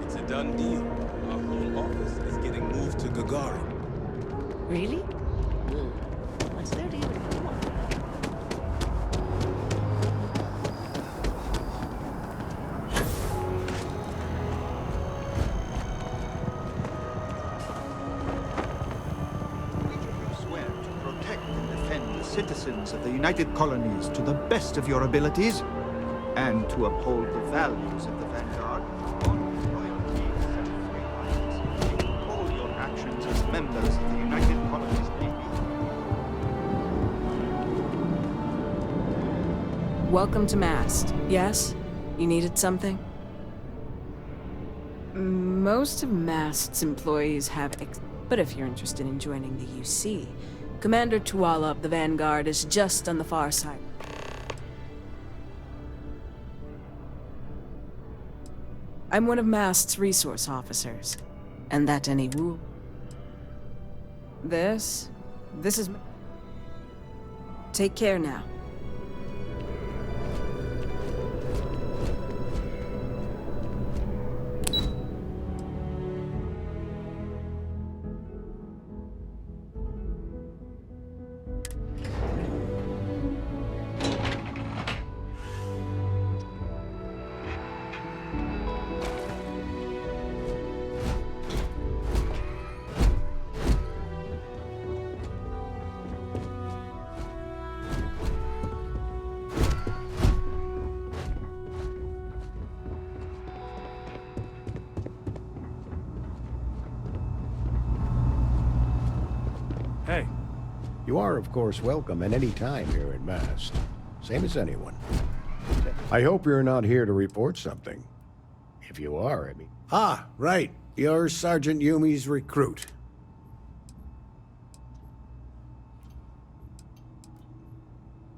It's a done deal. Our whole office is getting moved to Gagarin. Really? What's there to even do on that? Swear to protect and defend the citizens of the United Colonies to the best of your abilities, and to uphold the values of the Vanguard, honor, loyalty, and free rights in all your actions as members of the United Colonies Navy. Welcome to Mast. Yes? You needed something? Most of Mast's employees have but if you're interested in joining the UC, Commander Tuala of the Vanguard is just on the far side. I'm one of Mast's resource officers, and that any rule. This is... Take care now. Hey. You are, of course, welcome at any time here at Mast. Same as anyone. I hope you're not here to report something. If you are, I mean... Ah, right. You're Sergeant Yumi's recruit.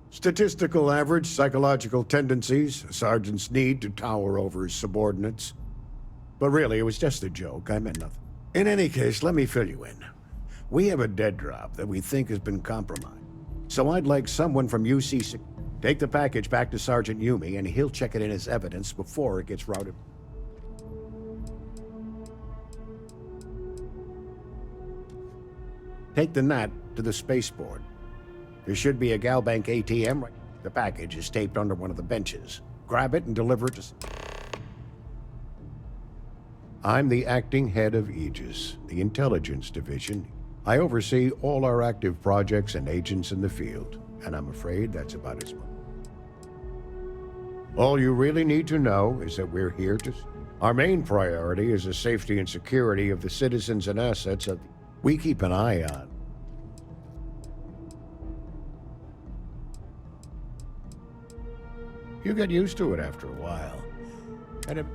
Statistical average, psychological tendencies, a sergeant's need to tower over his subordinates. But really, it was just a joke. I meant nothing. In any case, let me fill you in. We have a dead drop that we think has been compromised. So I'd like someone from UC take the package back to Sergeant Yumi, and he'll check it in as evidence before it gets routed. Take the NAT to the spaceport. There should be a Galbank ATM right. The package is taped under one of the benches. Grab it and deliver it to... I'm the acting head of Aegis, the intelligence division. I oversee all our active projects and agents in the field, and I'm afraid that's about as much. All you really need to know is that we're here to... Our main priority is the safety and security of the citizens and assets of... We keep an eye on. You get used to it after a while. And it...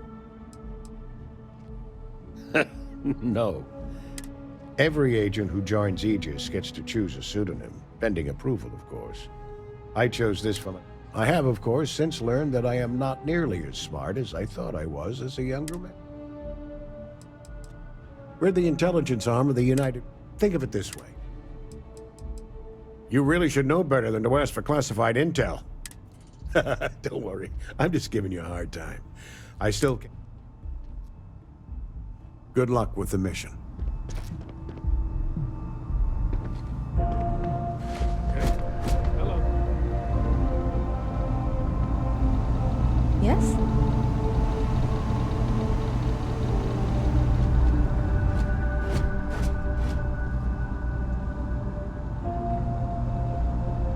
No. Every agent who joins Aegis gets to choose a pseudonym, pending approval, of course. I chose this one. I have, of course, since learned that I am not nearly as smart as I thought I was as a younger man. We're the intelligence arm of the United... Think of it this way. You really should know better than to ask for classified intel. Don't worry, I'm just giving you a hard time. I still can... Good luck with the mission. Yes?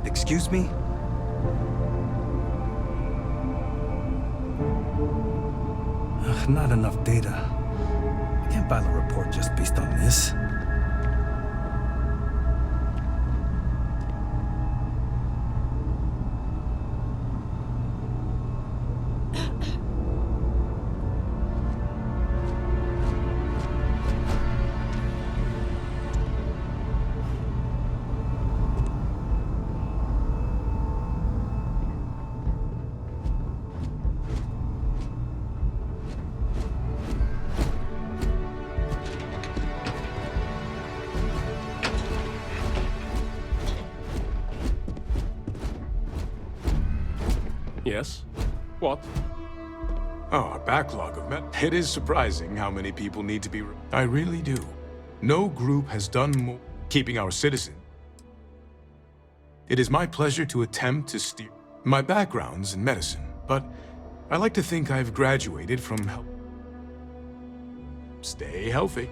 Excuse me? Not enough data. I can't file a report just based on this. Yes? What? Oh, a backlog of It is surprising how many people need to be... I really do. No group has done more keeping our citizens. It is my pleasure to attempt to steer... My background's in medicine, but I like to think I've graduated from health. Stay healthy.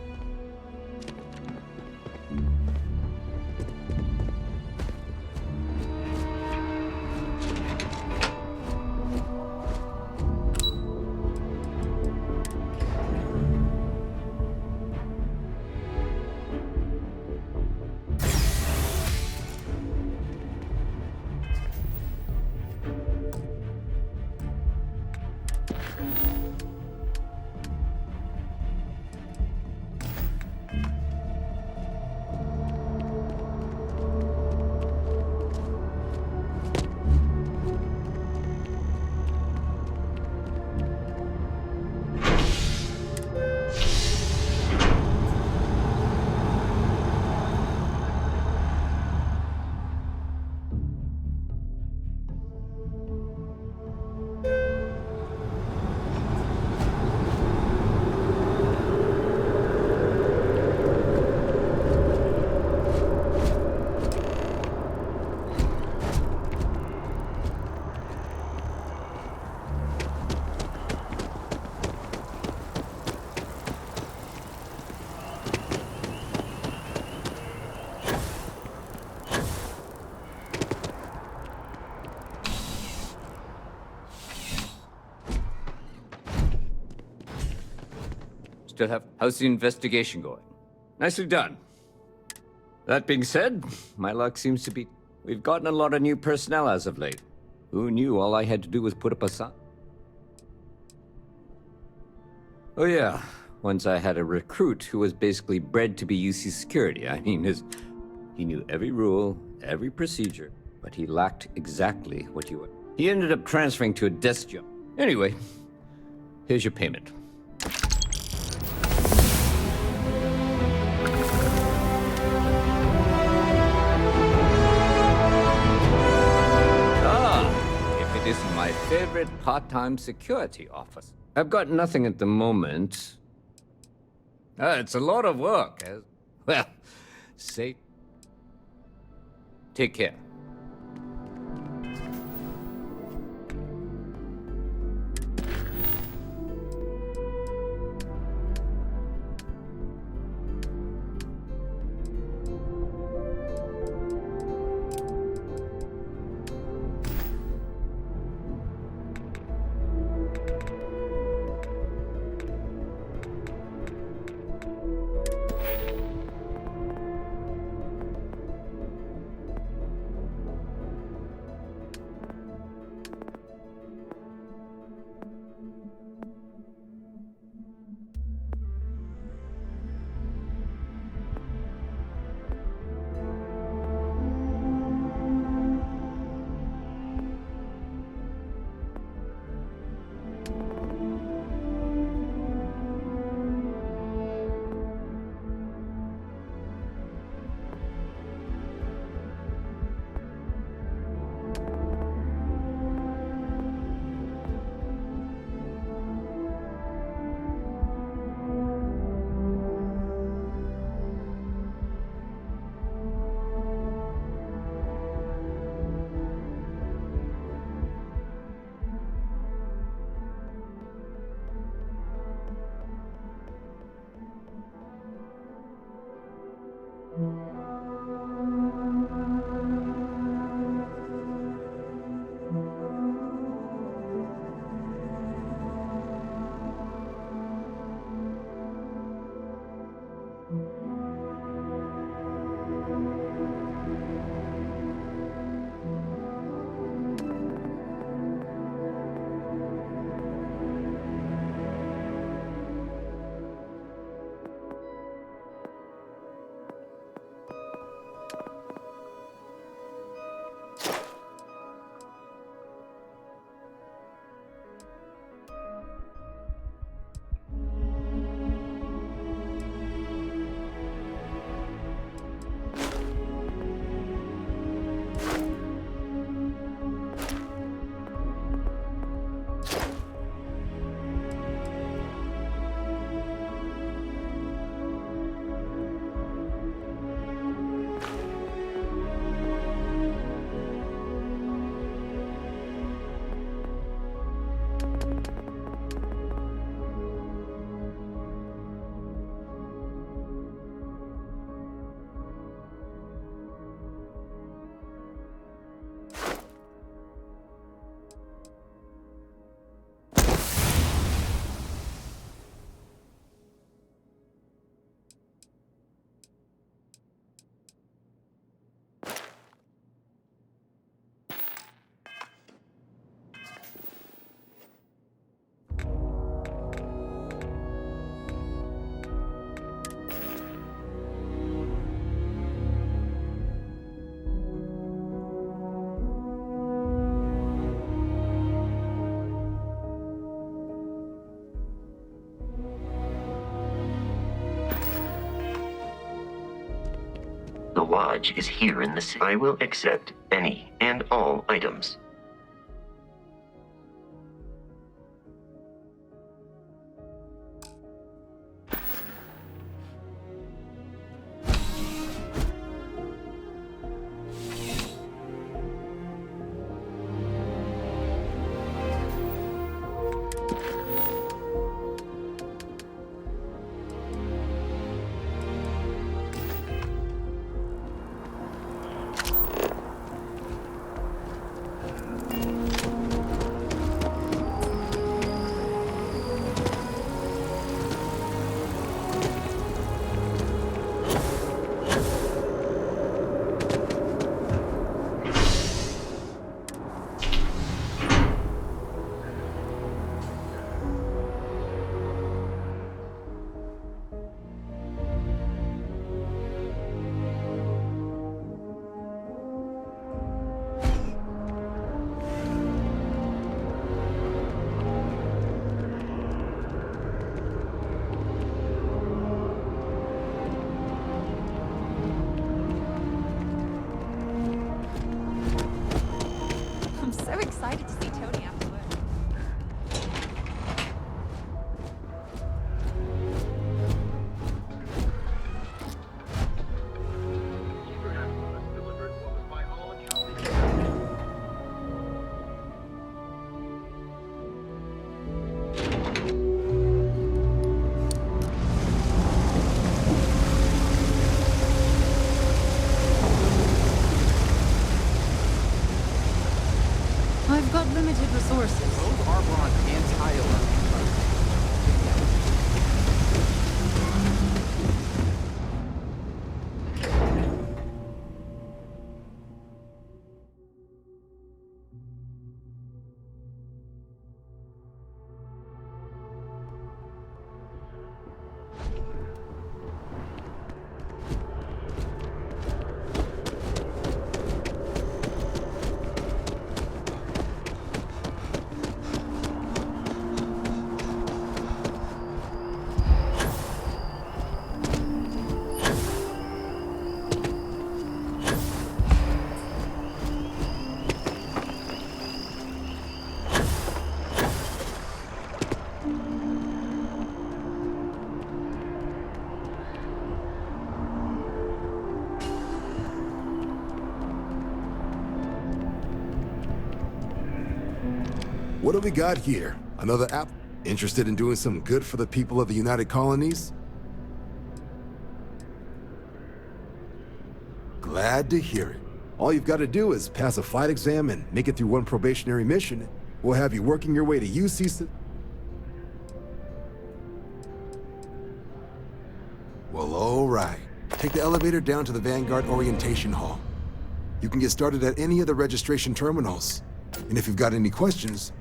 Still have... How's the investigation going? Nicely done. That being said, my luck seems to be... We've gotten a lot of new personnel as of late. Who knew all I had to do was put up a sign? Oh yeah, once I had a recruit who was basically bred to be UC security. I mean, he knew every rule, every procedure, but he lacked exactly what you were. He ended up transferring to a desk job. Anyway, here's your payment. This is my favorite part-time security office. I've got nothing at the moment. It's a lot of work. Well, say... Take care. The lodge is here in the city. I will accept any and all items. So excited to see Tony afterward. I've got limited resources. Those Arbron anti-electric. What do we got here? Another app? Interested in doing some good for the people of the United Colonies? Glad to hear it. All you've got to do is pass a flight exam and make it through one probationary mission. We'll have you working your way to UC. Well, all right. Take the elevator down to the Vanguard Orientation Hall. You can get started at any of the registration terminals. And if you've got any questions,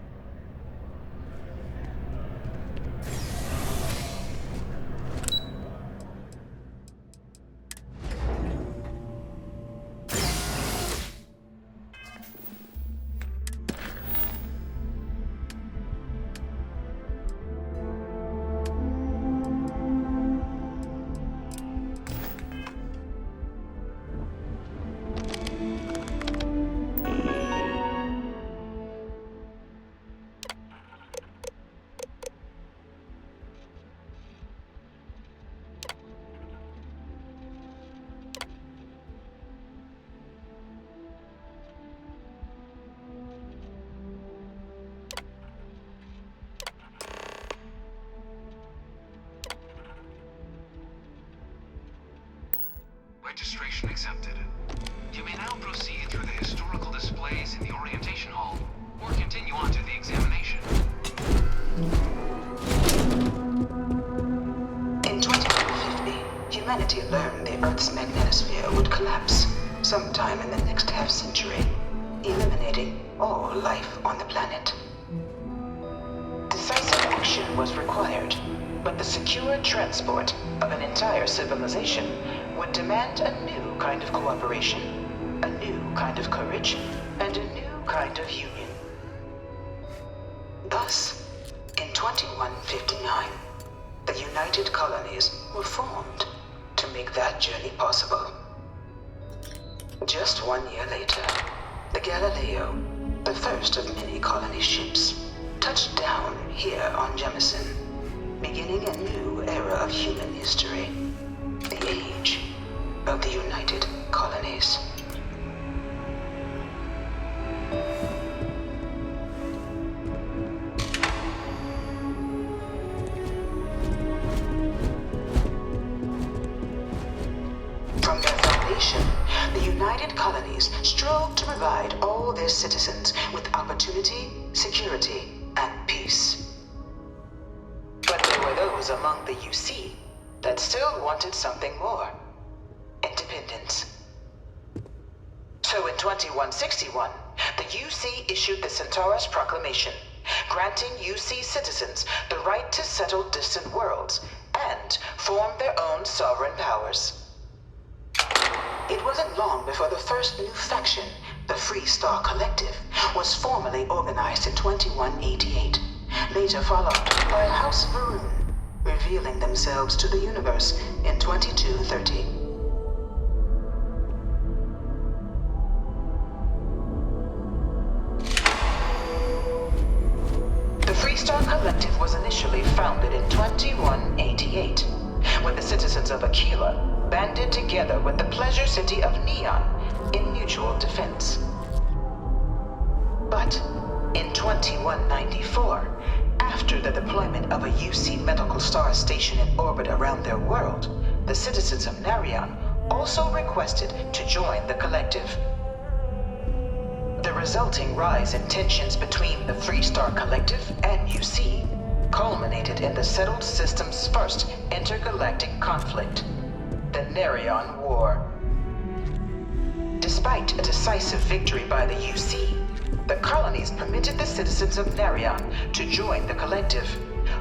Registration accepted. You may now proceed through the historical displays in the orientation hall, or continue on to the examination. In 2050, humanity learned the Earth's magnetosphere would collapse sometime in the next half-century, eliminating all life on the planet. Decisive action was required, but the secure transport of an entire civilization would demand a new kind of cooperation, a new kind of courage, and a new kind of union. Thus, in 2159, the United Colonies were formed to make that journey possible. Just 1 year later, the Galileo, the first of many colony ships, touched down here on Jemison, beginning a new era of human history, the age of the United Colonies. From their foundation, the United Colonies strove to provide all their citizens with opportunity, security, and peace. But there were those among the UC that still wanted something more: independence. So in 2161, the UC issued the Centaurus Proclamation, granting UC citizens the right to settle distant worlds and form their own sovereign powers. It wasn't long before the first new faction, the Free Star Collective, was formally organized in 2188, later followed by House Va'ruun, revealing themselves to the universe in 2230. The Free Star Collective was initially founded in 2188, when the citizens of Aquila banded together with the pleasure city of Neon in mutual defense. But in 2194, after the deployment of a UC medical star station in orbit around their world, the citizens of Narion also requested to join the collective. The resulting rise in tensions between the Free Star Collective and UC culminated in the settled system's first intergalactic conflict, the Narion War. Despite a decisive victory by the UC, the colonies permitted the citizens of Narion to join the collective,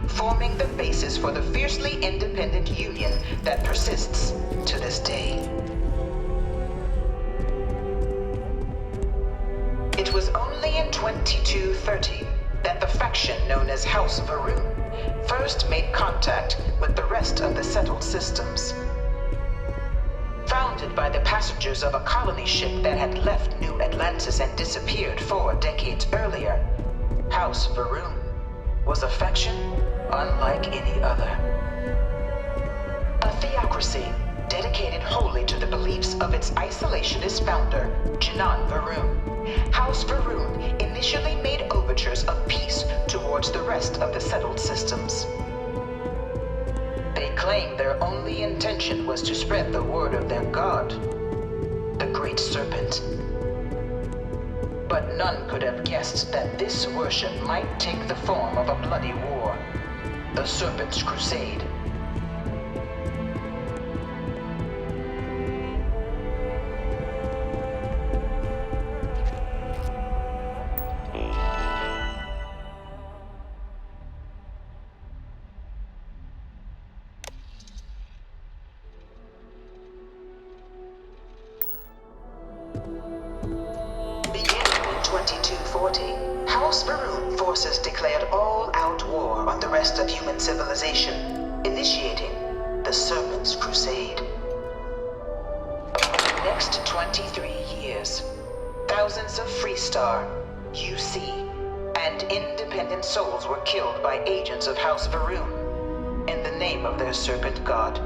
forming the basis for the fiercely independent union that persists to this day. It was only in 2230 that the faction known as House Va'ruun first made contact with the rest of the settled systems. Founded by the passengers of a colony ship that had left New Atlantis and disappeared 4 decades earlier, House Va'ruun was a faction unlike any other. A theocracy dedicated wholly to the beliefs of its isolationist founder, Janan Va'ruun. House Va'ruun initially made overtures of peace towards the rest of the settled systems. They claimed their only intention was to spread the word of their god, the Great Serpent. But none could have guessed that this worship might take the form of a bloody war, the Serpent's Crusade. House Va'ruun forces declared all-out war on the rest of human civilization, initiating the Serpent's Crusade. Over the next 23 years, thousands of Free Star, UC, and independent souls were killed by agents of House Va'ruun in the name of their serpent god.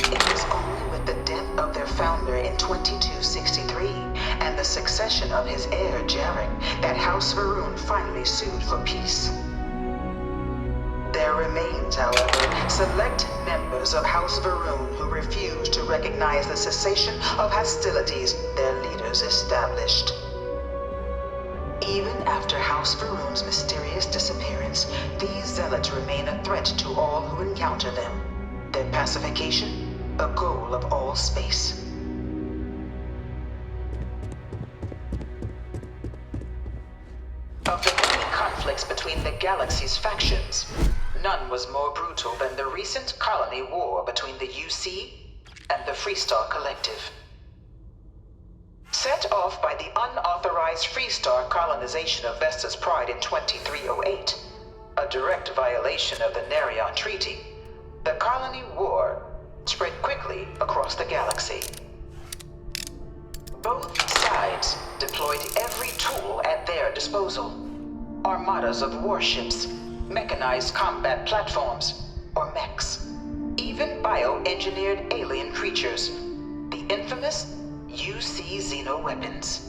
It was only with the death of their founder in 2263 and the succession of his heir, Jarek, that House Va'ruun finally sued for peace. There remains, however, select members of House Va'ruun who refuse to recognize the cessation of hostilities their leaders established. Even after House Va'ruun's mysterious disappearance, these zealots remain a threat to all who encounter them. Their pacification, a goal of all space. Of the many conflicts between the galaxy's factions, none was more brutal than the recent colony war between the UC and the Free Star Collective. Set off by the unauthorized Free Star colonization of Vesta's Pride in 2308, a direct violation of the Narion Treaty, the colony war spread quickly across the galaxy. Both sides deployed every tool at their disposal. Armadas of warships, mechanized combat platforms, or mechs. Even bioengineered alien creatures. The infamous UC Xenoweapons.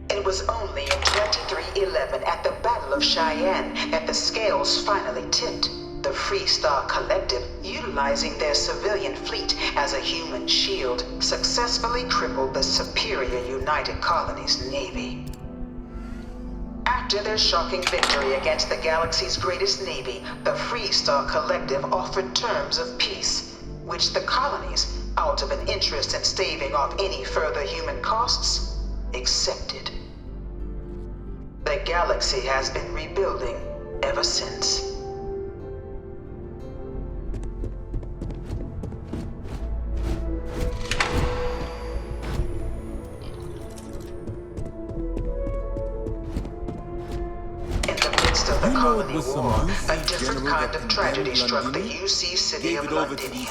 It was only in 2311 at the Battle of Cheyenne that the scales finally tipped. The Freestar Collective, utilizing their civilian fleet as a human shield, successfully crippled the superior United Colonies Navy. After their shocking victory against the galaxy's greatest navy, the Freestar Collective offered terms of peace, which the colonies, out of an interest in staving off any further human costs, accepted. The galaxy has been rebuilding ever since. The colony war, a different kind of tragedy struck the UC city of Londinian.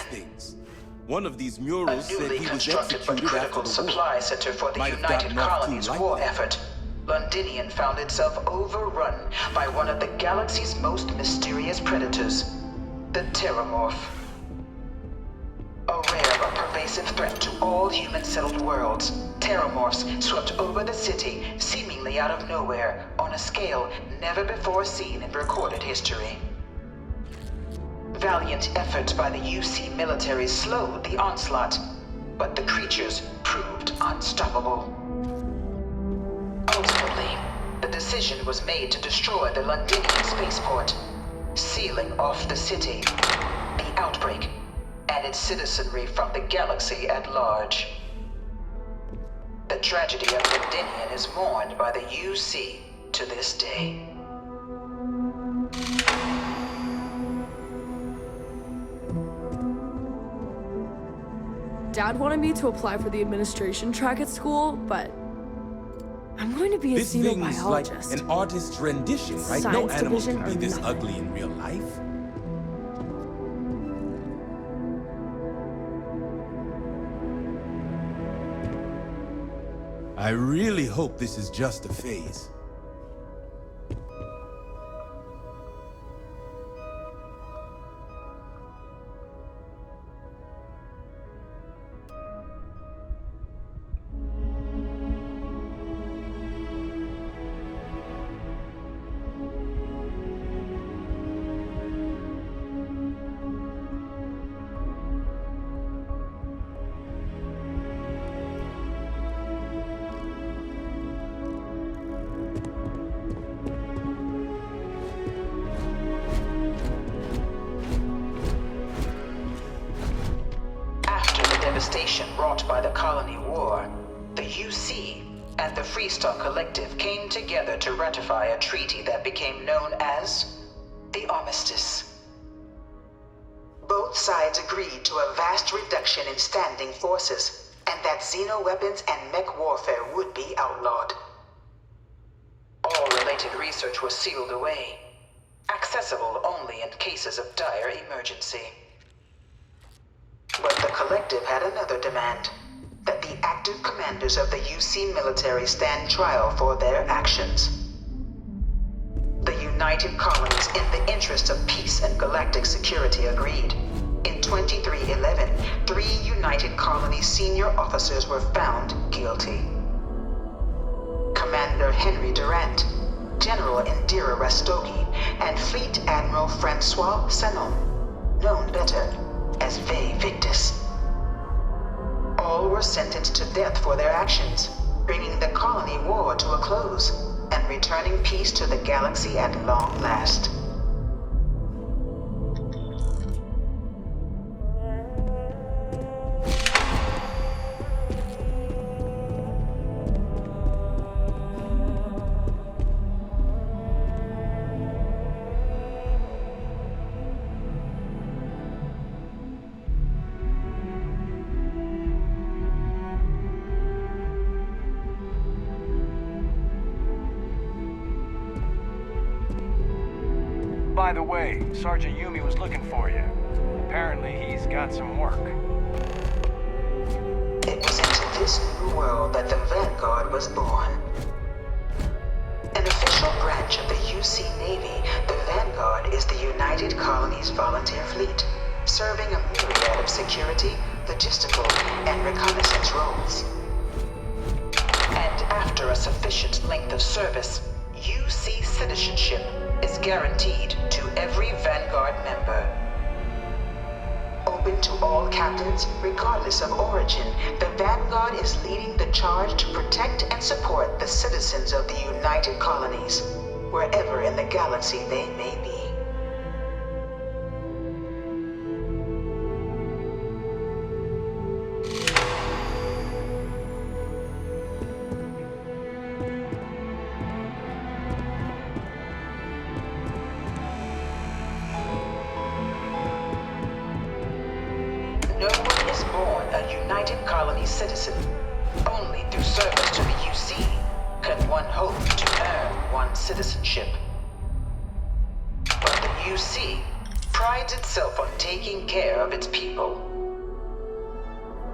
One of these murals a newly constructed but critical supply center for the United Colonies war effort. Londinian found itself overrun by one of the galaxy's most mysterious predators, the Terramorph. A rare but pervasive threat to all human-settled worlds, Terramorphs swept over the city, seemingly out of nowhere, on a scale never before seen in recorded history. Valiant efforts by the UC military slowed the onslaught, but the creatures proved unstoppable. Ultimately, the decision was made to destroy the Londinian spaceport, sealing off the city, the outbreak, and its citizenry from the galaxy at large. The tragedy of Londinian is mourned by the UC to this day. Dad wanted me to apply for the administration track at school, but I'm going to be a xenobiologist. This thing's like an artist's rendition, right? Science no animal division can be or this nothing. ugly in real life. I really hope this is just a phase. Devastation wrought by the Colony War, the UC and the Freestar Collective came together to ratify a treaty that became known as the Armistice. Both sides agreed to a vast reduction in standing forces, and that xenoweapons and mech warfare would be outlawed. All related research was sealed away, accessible only in cases of dire emergency. But the Collective had another demand, that the active commanders of the UC military stand trial for their actions. The United Colonies, in the interest of peace and galactic security, agreed. In 2311, 3 United Colonies senior officers were found guilty. Commander Henry Durant, General Indira Rastogi, and Fleet Admiral Francois Sanon, known better as Vae Victus. All were sentenced to death for their actions, bringing the colony war to a close and returning peace to the galaxy at long last. By the way, Sergeant Yumi was looking for you. Apparently, he's got some work. It was until this new world that the Vanguard was born. An official branch of the UC Navy, the Vanguard is the United Colonies Volunteer Fleet, serving a myriad of security, logistical, and reconnaissance roles. And after a sufficient length of service, UC citizenship is guaranteed to every Vanguard member. Open to all captains, regardless of origin, the Vanguard is leading the charge to protect and support the citizens of the United Colonies, wherever in the galaxy they may be. No one is born a United Colonies citizen. Only through service to the UC can one hope to earn one's citizenship. But the UC prides itself on taking care of its people.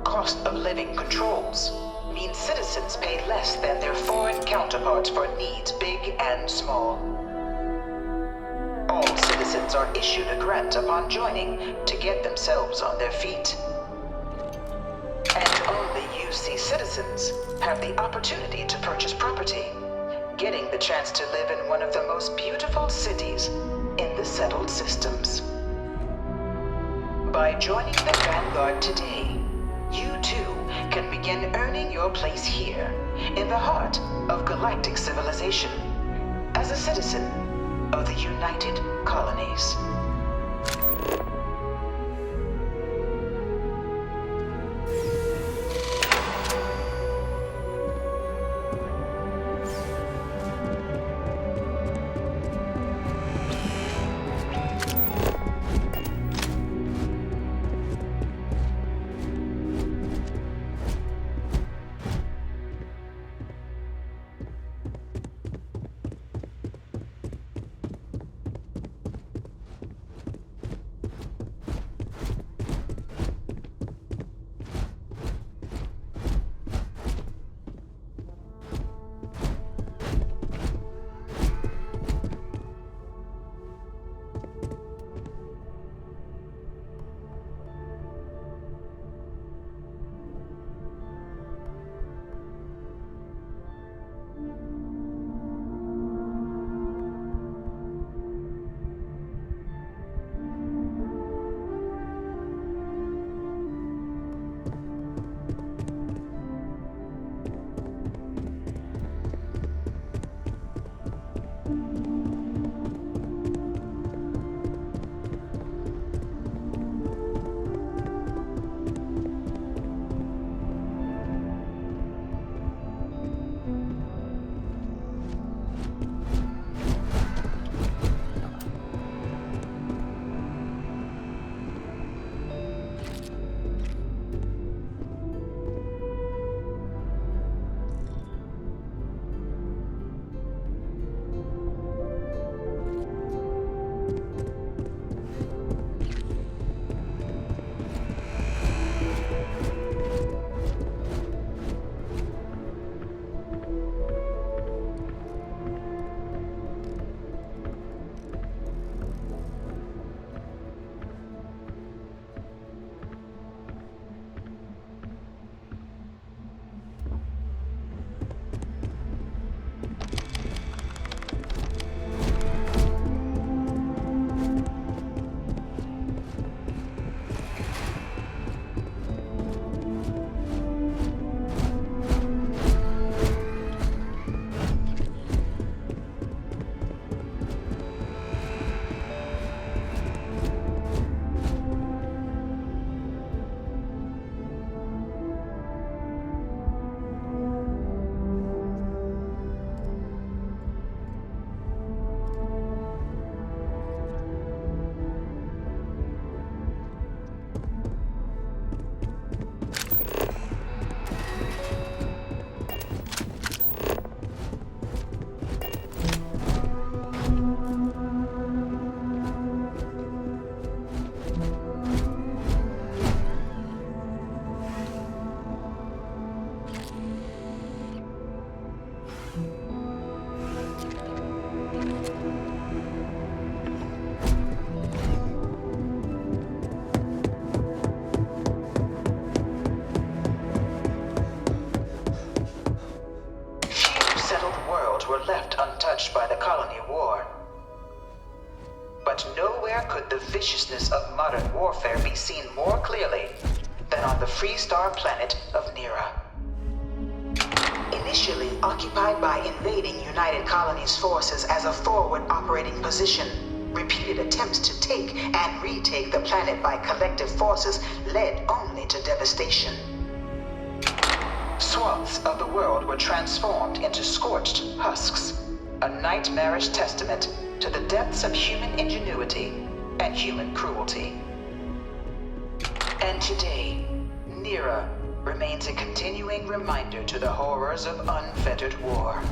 Cost of living controls mean citizens pay less than their foreign counterparts for needs big and small. All citizens are issued a grant upon joining to get themselves on their feet. And only UC citizens have the opportunity to purchase property, getting the chance to live in one of the most beautiful cities in the settled systems. By joining the Vanguard today, you too can begin earning your place here, in the heart of galactic civilization, as a citizen of the United Colonies. modern warfare be seen more clearly than on the Freestar planet of Nira. Initially occupied by invading United Colonies forces as a forward operating position, repeated attempts to take and retake the planet by collective forces led only to devastation. Swaths of the world were transformed into scorched husks, a nightmarish testament to the depths of human ingenuity and human cruelty. And today, Nira remains a continuing reminder to the horrors of unfettered war.